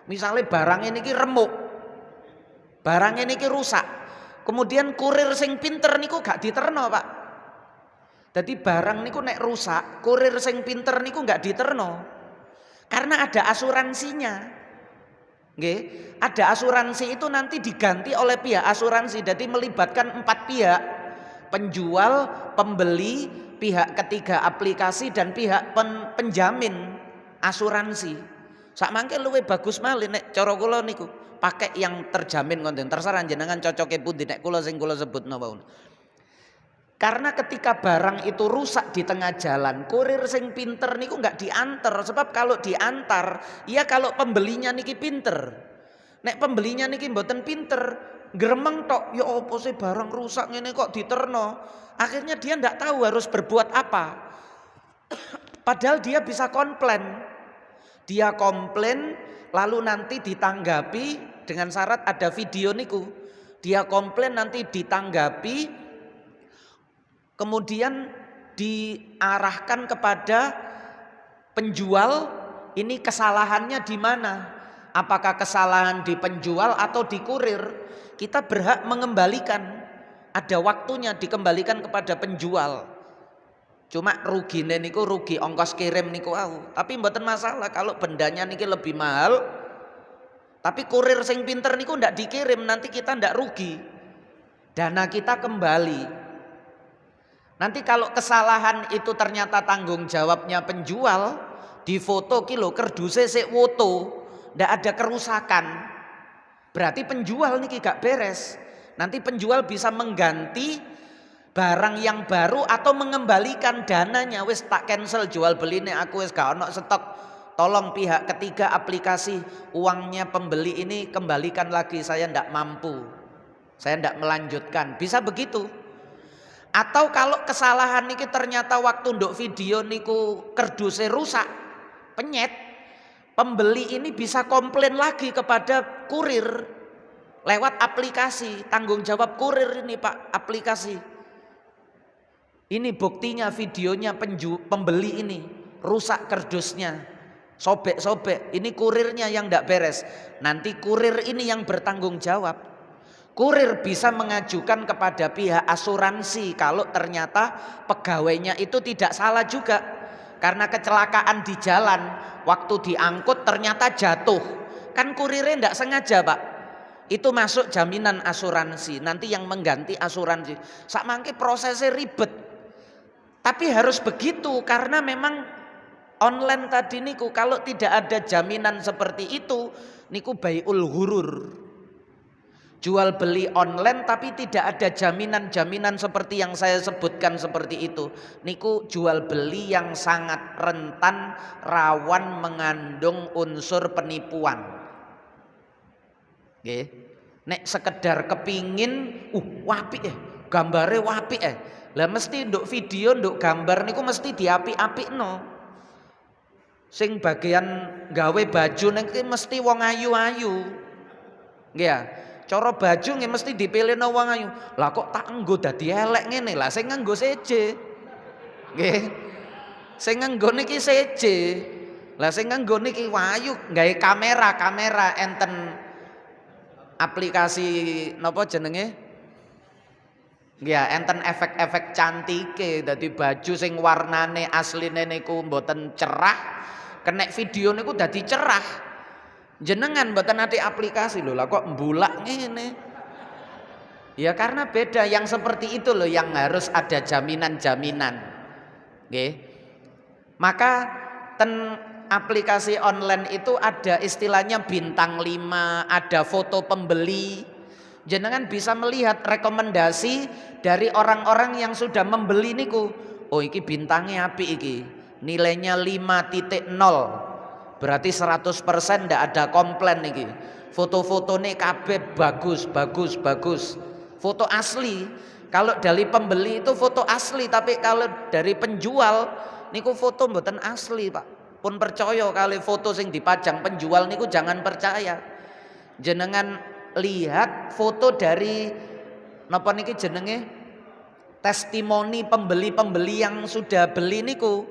Misalnya barang ini remuk, barang ini rusak, kemudian kurir sing pinter niku gak diterno Pak. Jadi barang niku nek rusak, kurir sing pinter niku gak diterno karena ada asuransinya. Ada asuransi itu nanti diganti oleh pihak asuransi. Jadi melibatkan 4 pihak, penjual, pembeli, pihak ketiga aplikasi dan pihak penjamin asuransi. Sak mangke luwih bagus malih nek cara kula niku pakai yang terjamin konten. Terserah jenengan cocoke pundi nek kula sing kula sebutno wae. Karena ketika barang itu rusak di tengah jalan, kurir sing pinter niku enggak diantar. Sebab kalau diantar, ya kalau pembelinya niki pinter. Nek pembelinya niki mboten pinter, gremeng tok, ya opo sih barang rusak ngene kok diterno. Akhirnya dia enggak tahu harus berbuat apa. Padahal dia bisa komplain. Dia komplain lalu nanti ditanggapi dengan syarat ada video niku. Dia komplain nanti ditanggapi, kemudian diarahkan kepada penjual, ini kesalahannya di mana? Apakah kesalahan di penjual atau di kurir? Kita berhak mengembalikan. Ada waktunya dikembalikan kepada penjual. Cuma rugine niku rugi ongkos kirim niku tapi mboten masalah kalau bendanya niki lebih mahal. Tapi kurir sing pinter niku ndak dikirim, nanti kita ndak rugi. Dana kita kembali. Nanti kalau kesalahan itu ternyata tanggung jawabnya penjual, di foto kilo kerduse sik woto, ndak ada kerusakan. Berarti penjual niki gak beres. Nanti penjual bisa mengganti barang yang baru atau mengembalikan dananya. Wis tak cancel jual beline aku wis gak ono stok. Tolong pihak ketiga aplikasi uangnya pembeli ini kembalikan lagi, saya ndak mampu. Saya ndak melanjutkan. Bisa begitu. Atau kalau kesalahan niki ternyata waktu nduk video niku kerdusnya rusak, penyet, pembeli ini bisa komplain lagi kepada kurir lewat aplikasi. Tanggung jawab kurir ini Pak, aplikasi. Ini buktinya videonya pembeli ini rusak kerdusnya, sobek-sobek. Ini kurirnya yang tidak beres. Nanti kurir ini yang bertanggung jawab. Kurir bisa mengajukan kepada pihak asuransi kalau ternyata pegawainya itu tidak salah juga. Karena kecelakaan di jalan, waktu diangkut ternyata jatuh. Kan kurirnya tidak sengaja Pak. Itu masuk jaminan asuransi. Nanti yang mengganti asuransi. Sakmangke prosesnya ribet. Tapi harus begitu karena memang online tadi niku kalau tidak ada jaminan seperti itu niku baiul ghurur. Jual beli online tapi tidak ada jaminan-jaminan seperti yang saya sebutkan seperti itu. Niku jual beli yang sangat rentan, rawan mengandung unsur penipuan. Nggih. Nek sekedar kepingin wapik gambare wapik lah mesti nduk video nduk gambar niku mesti diapik-apikno. Sing bagian gawe baju niki mesti wong ayu-ayu. Nggih ya. Cara baju nggih mesti dipilihno wong ayu. Lah kok tak nggo dadi elek ngene. Lah sing nganggo seje. Nggih. Sing nganggo niki seje. Lah sing nganggo niki wayu gawe kamera enten aplikasi napa jenenge? Nggih ya, enten efek-efek cantike. Dadi baju sing warnane asline niku mboten cerah, kena video niku dadi cerah. Jenengan mboten ati aplikasi lho, lah kok mbulak ngene. Ya karena beda, yang seperti itu loh yang harus ada jaminan-jaminan. Nggih. Maka aplikasi online itu ada istilahnya bintang 5, ada foto pembeli. Jenengan bisa melihat rekomendasi dari orang-orang yang sudah membeli niku. Oh iki bintangnya apik iki. Nilainya 5.0. Berarti 100% ndak ada komplain niki. Foto-fotone kabeh bagus. Foto asli. Kalau dari pembeli itu foto asli, tapi kalau dari penjual niku foto mboten asli, Pak. Pun percaya kali foto sing dipajang penjual niku jangan percaya. Jenengan lihat foto dari napa niki jenenge? Testimoni pembeli-pembeli yang sudah beli niku.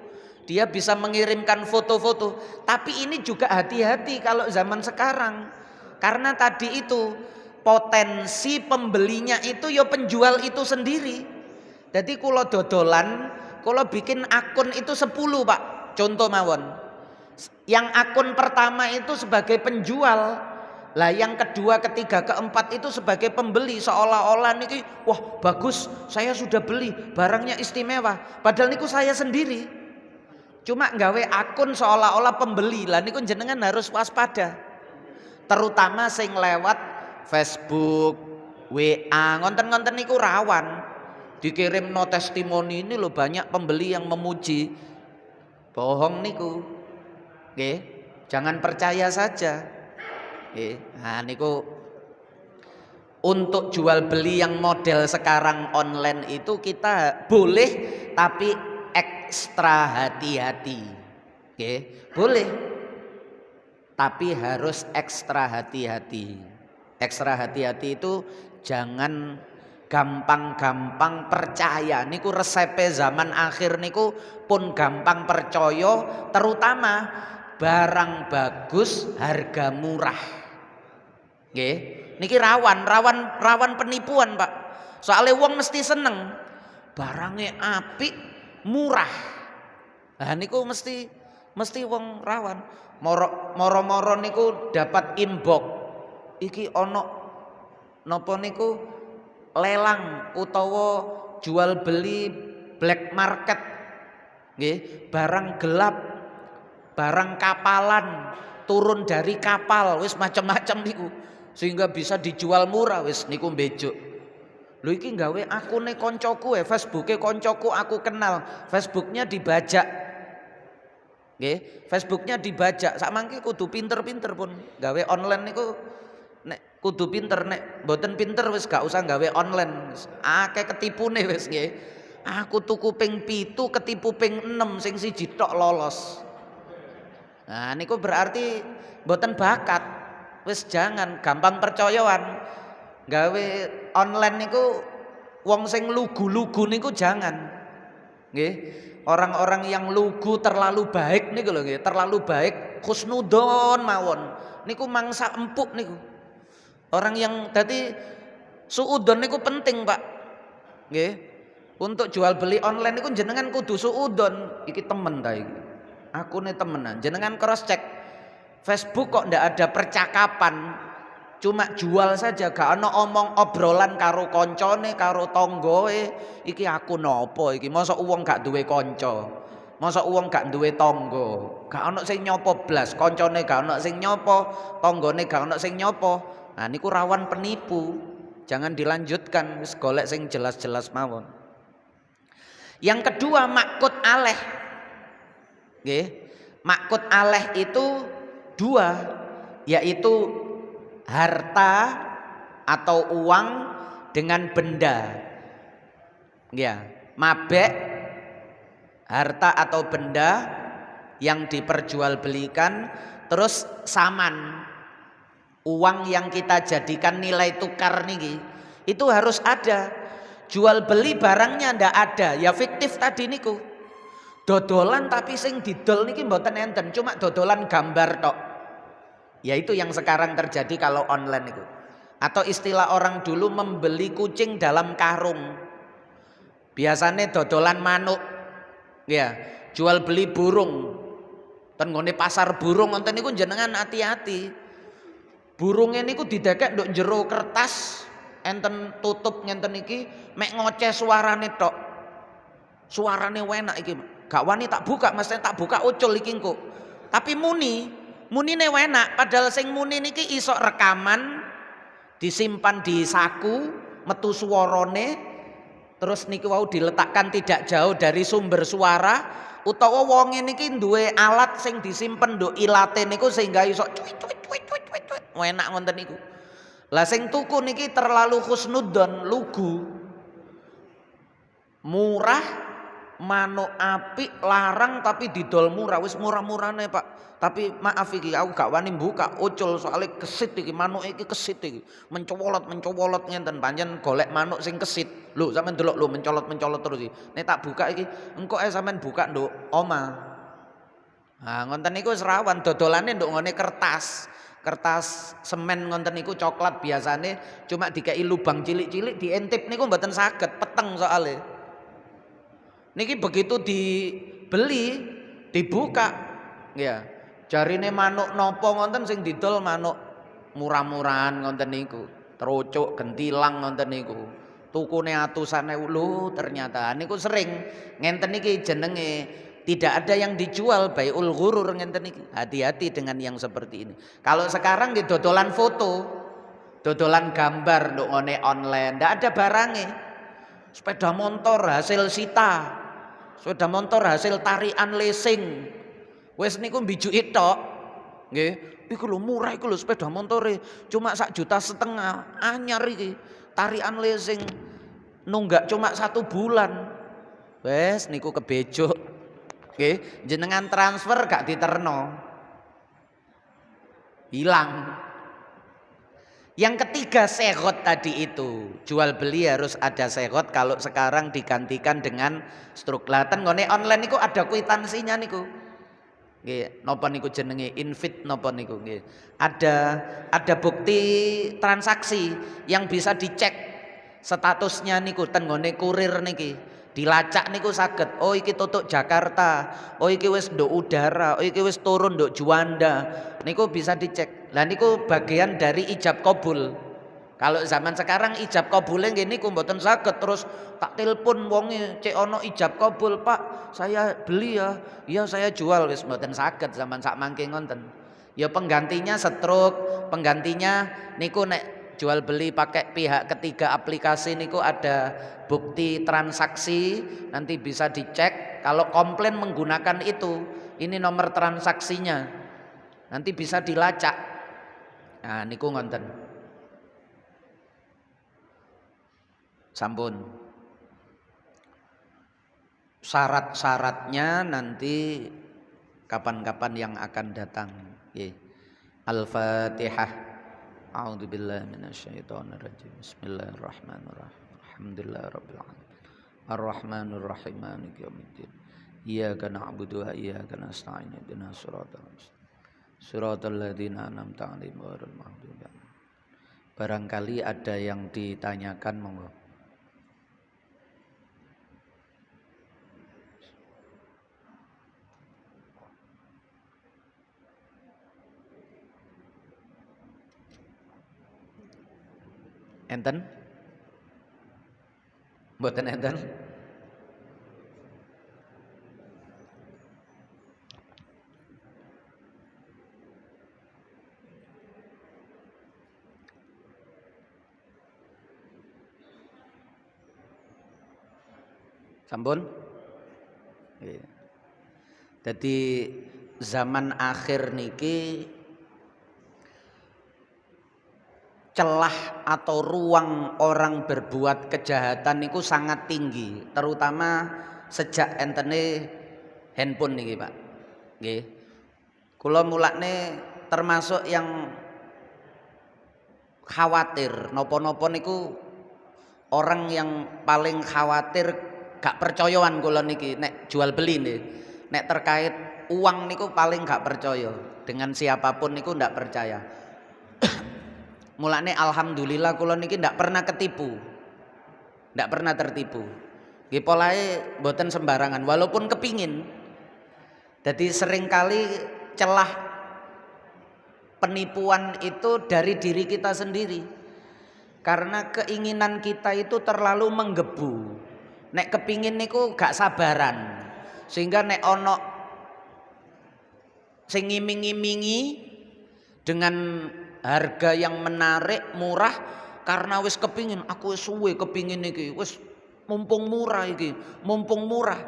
Dia bisa mengirimkan foto-foto. Tapi ini juga hati-hati kalau zaman sekarang. Karena tadi itu potensi pembelinya itu ya penjual itu sendiri. Jadi kalau dodolan, kalau bikin akun itu 10 Pak. Contoh mawon. Yang akun pertama itu sebagai penjual. Lah yang kedua, ketiga, keempat itu sebagai pembeli. Seolah-olah niki wah bagus, saya sudah beli, barangnya istimewa. Padahal niku saya sendiri. Cuma nggawe akun seolah-olah pembeli. Lah niku jenengan harus waspada. Terutama sing lewat Facebook, WA, ngonten-ngonten niku rawan. Dikirim no testimoni ini loh banyak pembeli yang memuji. Bohong niku. Nggih, jangan percaya saja. Nggih. Nah niku untuk jual beli yang model sekarang online itu kita boleh tapi ekstra hati-hati. Oke, boleh. Tapi harus ekstra hati-hati. Ekstra hati-hati itu jangan gampang-gampang percaya. Niku resepe zaman akhir niku pun gampang percaya, terutama barang bagus harga murah. Oke, niki rawan penipuan, Pak. Soalnya wong mesti seneng barangnya apik murah. Nah niku mesti wong rawan. Moro-moro niku dapat inbox. Iki ono napa niku lelang utawa jual beli black market. Nggih, barang gelap, barang kapalan, turun dari kapal, wis macam-macam niku. Sehingga bisa dijual murah wis niku mbejuk. Lho iki gawe akune koncoku Facebooke koncoku aku kenal. Facebooknya dibajak. Nggih, Facebooknya dibajak. Sak mangke kudu pinter-pinter pun gawe online niku nek Kudu pinter, nek mboten pinter wis gak usah gawe online. Akeh ketipune wis nggih. Aku tuku ping 7 ketipu ping 6 sing siji tok lolos. Nah niku berarti mboten bakat. Wis jangan gampang percayaan. Gawe online niku wong sing lugu-lugu niku jangan. Nggih. Orang-orang yang lugu terlalu baik niku lho nggih, terlalu baik husnudon mawon. Niku mangsa empuk niku. Orang yang tadi suudon niku penting, Pak. Nggih. Untuk jual beli online niku jenengan kudu suudon. Iki temen ta iki. Akune temenan. Jenengan cross check. Facebook kok ndak ada percakapan. Cuma jual saja, gak ana omong obrolan karo koncone, karo tonggoe. Iki aku nopo iki? Mosok wong gak duwe kanca. Mosok wong gak duwe tangga. Gak ana sing nyopo blas, koncone gak ana sing nyopo, tanggane gak ana sing nyopo. Nah niku rawan penipu. Jangan dilanjutkan, wis golek sing jelas-jelas mawon. Yang kedua makkut aleh. Nggih. Makkut aleh itu dua, yaitu harta atau uang dengan benda. Ya, mabek harta atau benda yang diperjualbelikan, terus saman. Uang yang kita jadikan nilai tukar niki itu harus ada. Jual beli barangnya ndak ada, ya fiktif tadi niku. Dodolan tapi sing didol niki mboten enten, cuma dodolan gambar tok. Ya itu yang sekarang terjadi kalau online itu. Atau istilah orang dulu membeli kucing dalam karung. Biasanya dodolan manuk. Ya, jual beli burung. Ten nggone pasar burung wonten niku jenengan hati-hati. Burungnya niku didekek nduk jero kertas, enten tutup ngenten iki, mek ngoceh suarane tok. Suarane enak iki. Gak wani tak buka, mesti tak buka ucul iki engko. Tapi munine enak, padahal sing muni niki iso rekaman, disimpan di saku, metu suarane, terus niki wau diletakkan tidak jauh dari sumber suara, utawa wong niki duwe alat sing disimpen nduk ilate niku sehingga iso cuit enak ngoten niku. Lah sing tuku niki terlalu husnudzon, lugu. Murah, manuk apik, larang tapi didol murah, wis murah-murane, Pak. Tapi maaf iki aku gak wani buka ucul soalnya kesit iki, manuk iki kesit iki. Mencolot ngenten pancen golek manuk sing kesit. Lho sampean delok lho mencolot terus iki. Nek tak buka iki, engko sampean buka nduk oma. Nah ngoten niku wis rawan dodolane nduk ngene kertas semen ngonten niku coklat biasane cuma dikei lubang cilik-cilik diintip niku mboten saged peteng soalnya. Niki begitu dibeli dibuka ya jarine manuk nopo ngonten sing didol manuk murah-murahan ngonten niku terucuk gentilang ngonten niku tukune atusan ewu lho ternyata niku sering ngenten niki jenenge. Tidak ada yang dijual baiul ghurur ngenten iki. Hati-hati dengan yang seperti ini. Kalau sekarang di dodolan foto, dodolan gambar nduk ngene online, ndak ada barangnya. Sepeda motor hasil sita. Sepeda motor hasil tarian leasing. Wis niku mbijuki tok. Nggih, iku lho murah iku lho sepeda motore, cuma 1,5 juta anyar iki. Tarian leasing nunggak cuma 1 bulan. Wes niku kebejuk. Oke, jenengan transfer gak diterno, hilang. Yang ketiga segot tadi itu, jual beli harus ada segot. Kalau sekarang digantikan dengan struktur ngene online niku ada kwitansinya niku. Nggih, napa niku jenenge infit napa niku nggih. Ada bukti transaksi yang bisa dicek statusnya niku ten nggone kurir niki. Dilacak niku saged. Oh iki tutuk Jakarta. Oh iki wis nduk udara. Oh iki wis turun nduk Juanda. Niku bisa dicek. Lah niku bagian dari ijab kabul. Kalau zaman sekarang ijab kabule nggih niku mboten saged terus tak telepon wonge cek ono ijab kabul, Pak. Saya beli ya. Iya saya jual wis mboten saged zaman sak mangke ngonten. Ya penggantinya stroke, penggantinya niku nek jual beli pakai pihak ketiga aplikasi niku ada bukti transaksi, nanti bisa dicek. Kalau komplain menggunakan itu, ini nomor transaksinya, nanti bisa dilacak. Nah niku ngonten. Sampun. Syarat-syaratnya nanti kapan-kapan yang akan datang. Al-Fatihah. A'udzubillahi minasyaitonirrajim. Bismillahirrahmanirrahim. Alhamdulillahirabbil alamin. Arrahmanir rahim. Maliki yaumiddin. Iyyaka na'budu wa iyyaka nasta'in. Ihdinas siratal mustaqim. Siratal ladzina an'amta 'alaihim ghairil maghdubi 'alaihim. Barangkali ada yang ditanyakan, monggo. Enten? Mboten enten? Sampun? Jadi zaman akhir niki celah atau ruang orang berbuat kejahatan niku sangat tinggi, terutama sejak entene handphone niki, Pak. Nggih. Kula mulakne termasuk yang khawatir napa-napa niku, orang yang paling khawatir gak percayaan kula niki nek jual beli nih. Nek terkait uang niku paling gak percaya, dengan siapapun niku ndak percaya. Mulane alhamdulillah kula niki ndak pernah ketipu. Ndak pernah tertipu. Nggih polahe mboten sembarangan walaupun kepingin. Jadi seringkali celah penipuan itu dari diri kita sendiri. Karena keinginan kita itu terlalu menggebu. Nek kepingin niku gak sabaran. Sehingga nek ono sing ngiming-ngimingi dengan harga yang menarik, murah, karena wis kepingin, aku wis suwe kepingin iki, wis mumpung murah iki, mumpung murah.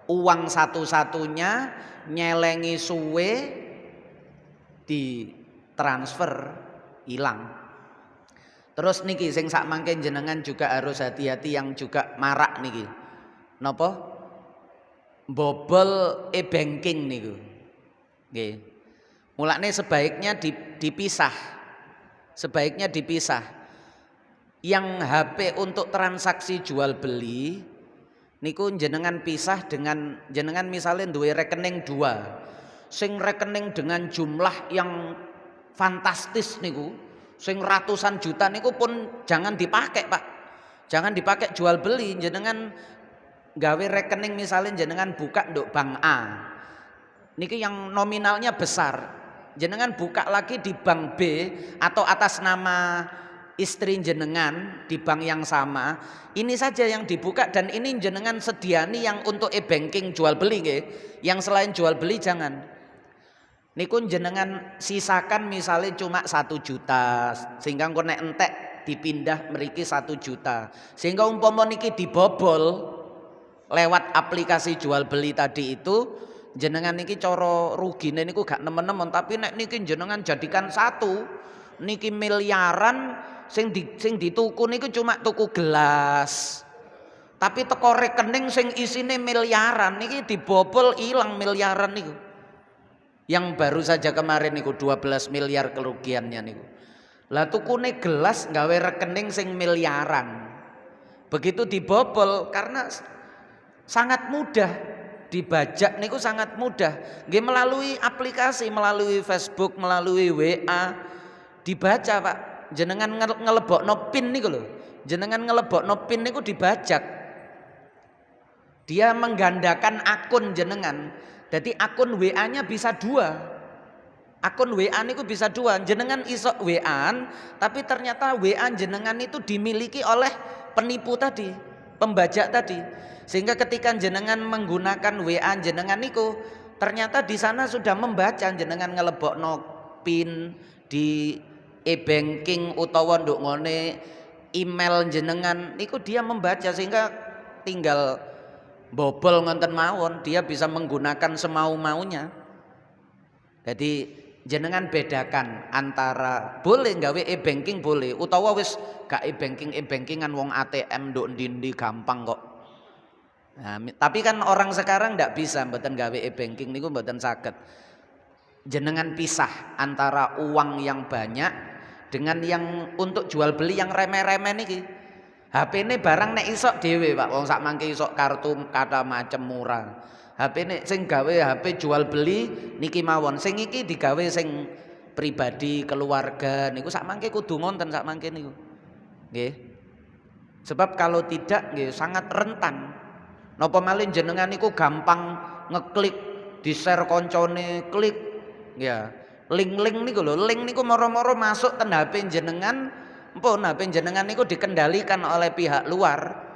Uang satu-satunya nyelengi suwe di transfer hilang. Terus niki sing sak mangke jenengan juga harus hati-hati yang juga marak niki. Napa? Bobol e-banking niku. Nggih. Mulane sebaiknya dipisah. Sebaiknya dipisah. Yang HP untuk transaksi jual beli niku jenengan pisah dengan jenengan misalnya duwe rekening 2. Sing rekening dengan jumlah yang fantastis niku, sing ratusan juta niku pun jangan dipakai, Pak. Jangan dipakai jual beli, jenengan gawe rekening misalnya jenengan buka nduk bank A. Niki yang nominalnya besar. Jenengan buka lagi di bank B atau atas nama istri jenengan di bank yang sama. Ini saja yang dibuka dan ini jenengan sediani yang untuk e-banking jual beli nggih. Yang selain jual beli jangan. Niku jenengan sisakan misalnya cuma 1 juta sehingga engko nek entek dipindah mriki 1 juta. Sehingga umpama niki dibobol lewat aplikasi jual beli tadi itu, jenengan niki cara rugine niku gak nemen-nemen, tapi nek niki jenengan jadikan 1 niki miliaran, sing dituku niku cuma tuku gelas. Tapi teko rekening sing isine miliaran niki dibobol ilang miliaran niku. Yang baru saja kemarin niku 12 miliar kerugiannya niku. Lah tukune gelas gawe rekening sing miliaran. Begitu dibobol karena sangat mudah dibajak niku, sangat mudah. Nggih melalui aplikasi, melalui Facebook, melalui WA dibaca, Pak. Jenengan ngelebokno PIN niku lho. Jenengan ngelebokno PIN niku dibajak. Dia menggandakan akun jenengan. Jadi akun WA-nya bisa 2. Akun WA niku bisa 2. Jenengan iso WA-an, tapi ternyata WA jenengan itu dimiliki oleh penipu tadi, pembajak tadi. Sehingga ketika jenengan menggunakan WA jenengan niku, ternyata di sana sudah membaca jenengan ngelebokno PIN di e-banking utawa nduk ngene email jenengan niku, dia membaca sehingga tinggal bobol ngonten mawon, dia bisa menggunakan semau-maunya. Jadi jenengan bedakan antara boleh gawe e-banking boleh utawa wis gak e-bankingan wong ATM nduk ndi gampang kok. Nah, tapi kan orang sekarang ndak bisa mboten gawe e-banking niku mboten saged. Jenengan pisah antara uang yang banyak dengan yang untuk jual beli yang remeh-remeh niki. HP ini barang nek isok dhewe Pak, wong sak mangke isok kartu kata macem murah. HP ini sing gawe HP jual beli niki mawon, sing iki digawe sing pribadi keluarga niku sak mangke kudu ngonten sak mangke niku. Nggih. Sebab kalau tidak nggih sangat rentan. Napa malih jenengan niku gampang ngeklik di-share koncone klik ya. Link-link niku lho, link niku moro-moro masuk ten HP jenengan, mpun HP jenengan niku dikendalikan oleh pihak luar.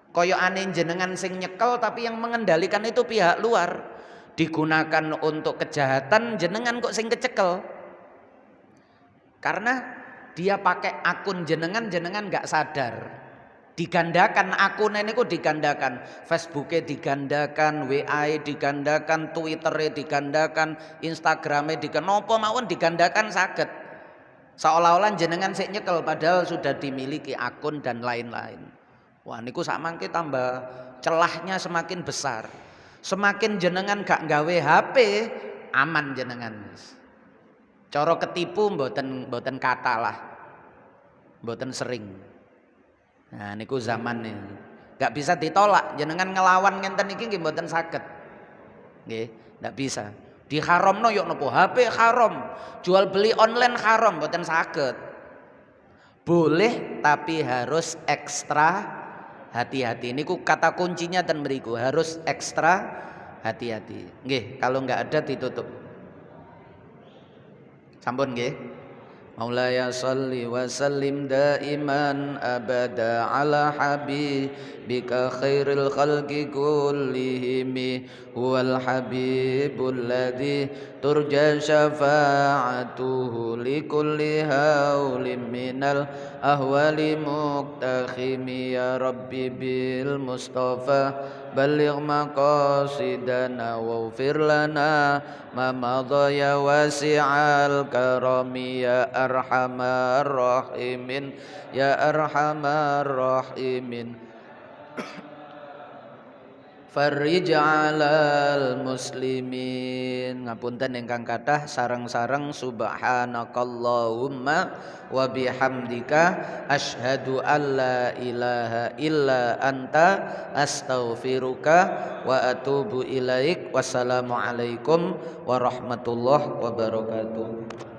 Kaya aneh jenengan sing nyekel tapi yang mengendalikan itu pihak luar. Digunakan untuk kejahatan jenengan kok sing kecekel. Karena dia pakai akun jenengan gak sadar. Digandakan akun ini kok digandakan, Facebooknya digandakan, WA digandakan, Twitternya digandakan, Instagramnya digandakan, nopo mawon digandakan saged. Seolah-olah jenengan sik nyekel padahal sudah dimiliki akun dan lain-lain. Wah niku sak mangke tambah celahnya semakin besar. Semakin jenengan gak gawe HP, aman jenengan. Cara ketipu mboten kata lah. Mboten sering. Nah niku zaman nih, gak bisa ditolak. Jenengan ngelawan ngenten iki nggih mboten saged. Nggih, gak bisa. Diharamno yo nopo HP haram, jual beli online haram mboten saged. Boleh tapi harus ekstra hati-hati. Niku kata kuncinya ten mriku, harus ekstra hati-hati. Nggih, kalau nggak ada ditutup. Sampun nggih. Maulaya salli wa sallim daiman abada ala habibika khairil khalqi kullihim huwal habibul ladzi turja syafa'atuhu likulli haulim minal ahwali muqtakhimi ya rabbi bil mustafa balligh maqasidana waghfir lana ma madha ya wasi'al karami ya arhamar rahimin ya arhamar rahimin farrij 'alal muslimin. Ngapunten ingkang kathah sareng-sareng subhanakallahumma wa bihamdika asyhadu an la ilaha illa anta astaghfiruka wa atubu ilaik. Wassalamualaikum warahmatullahi wabarakatuh.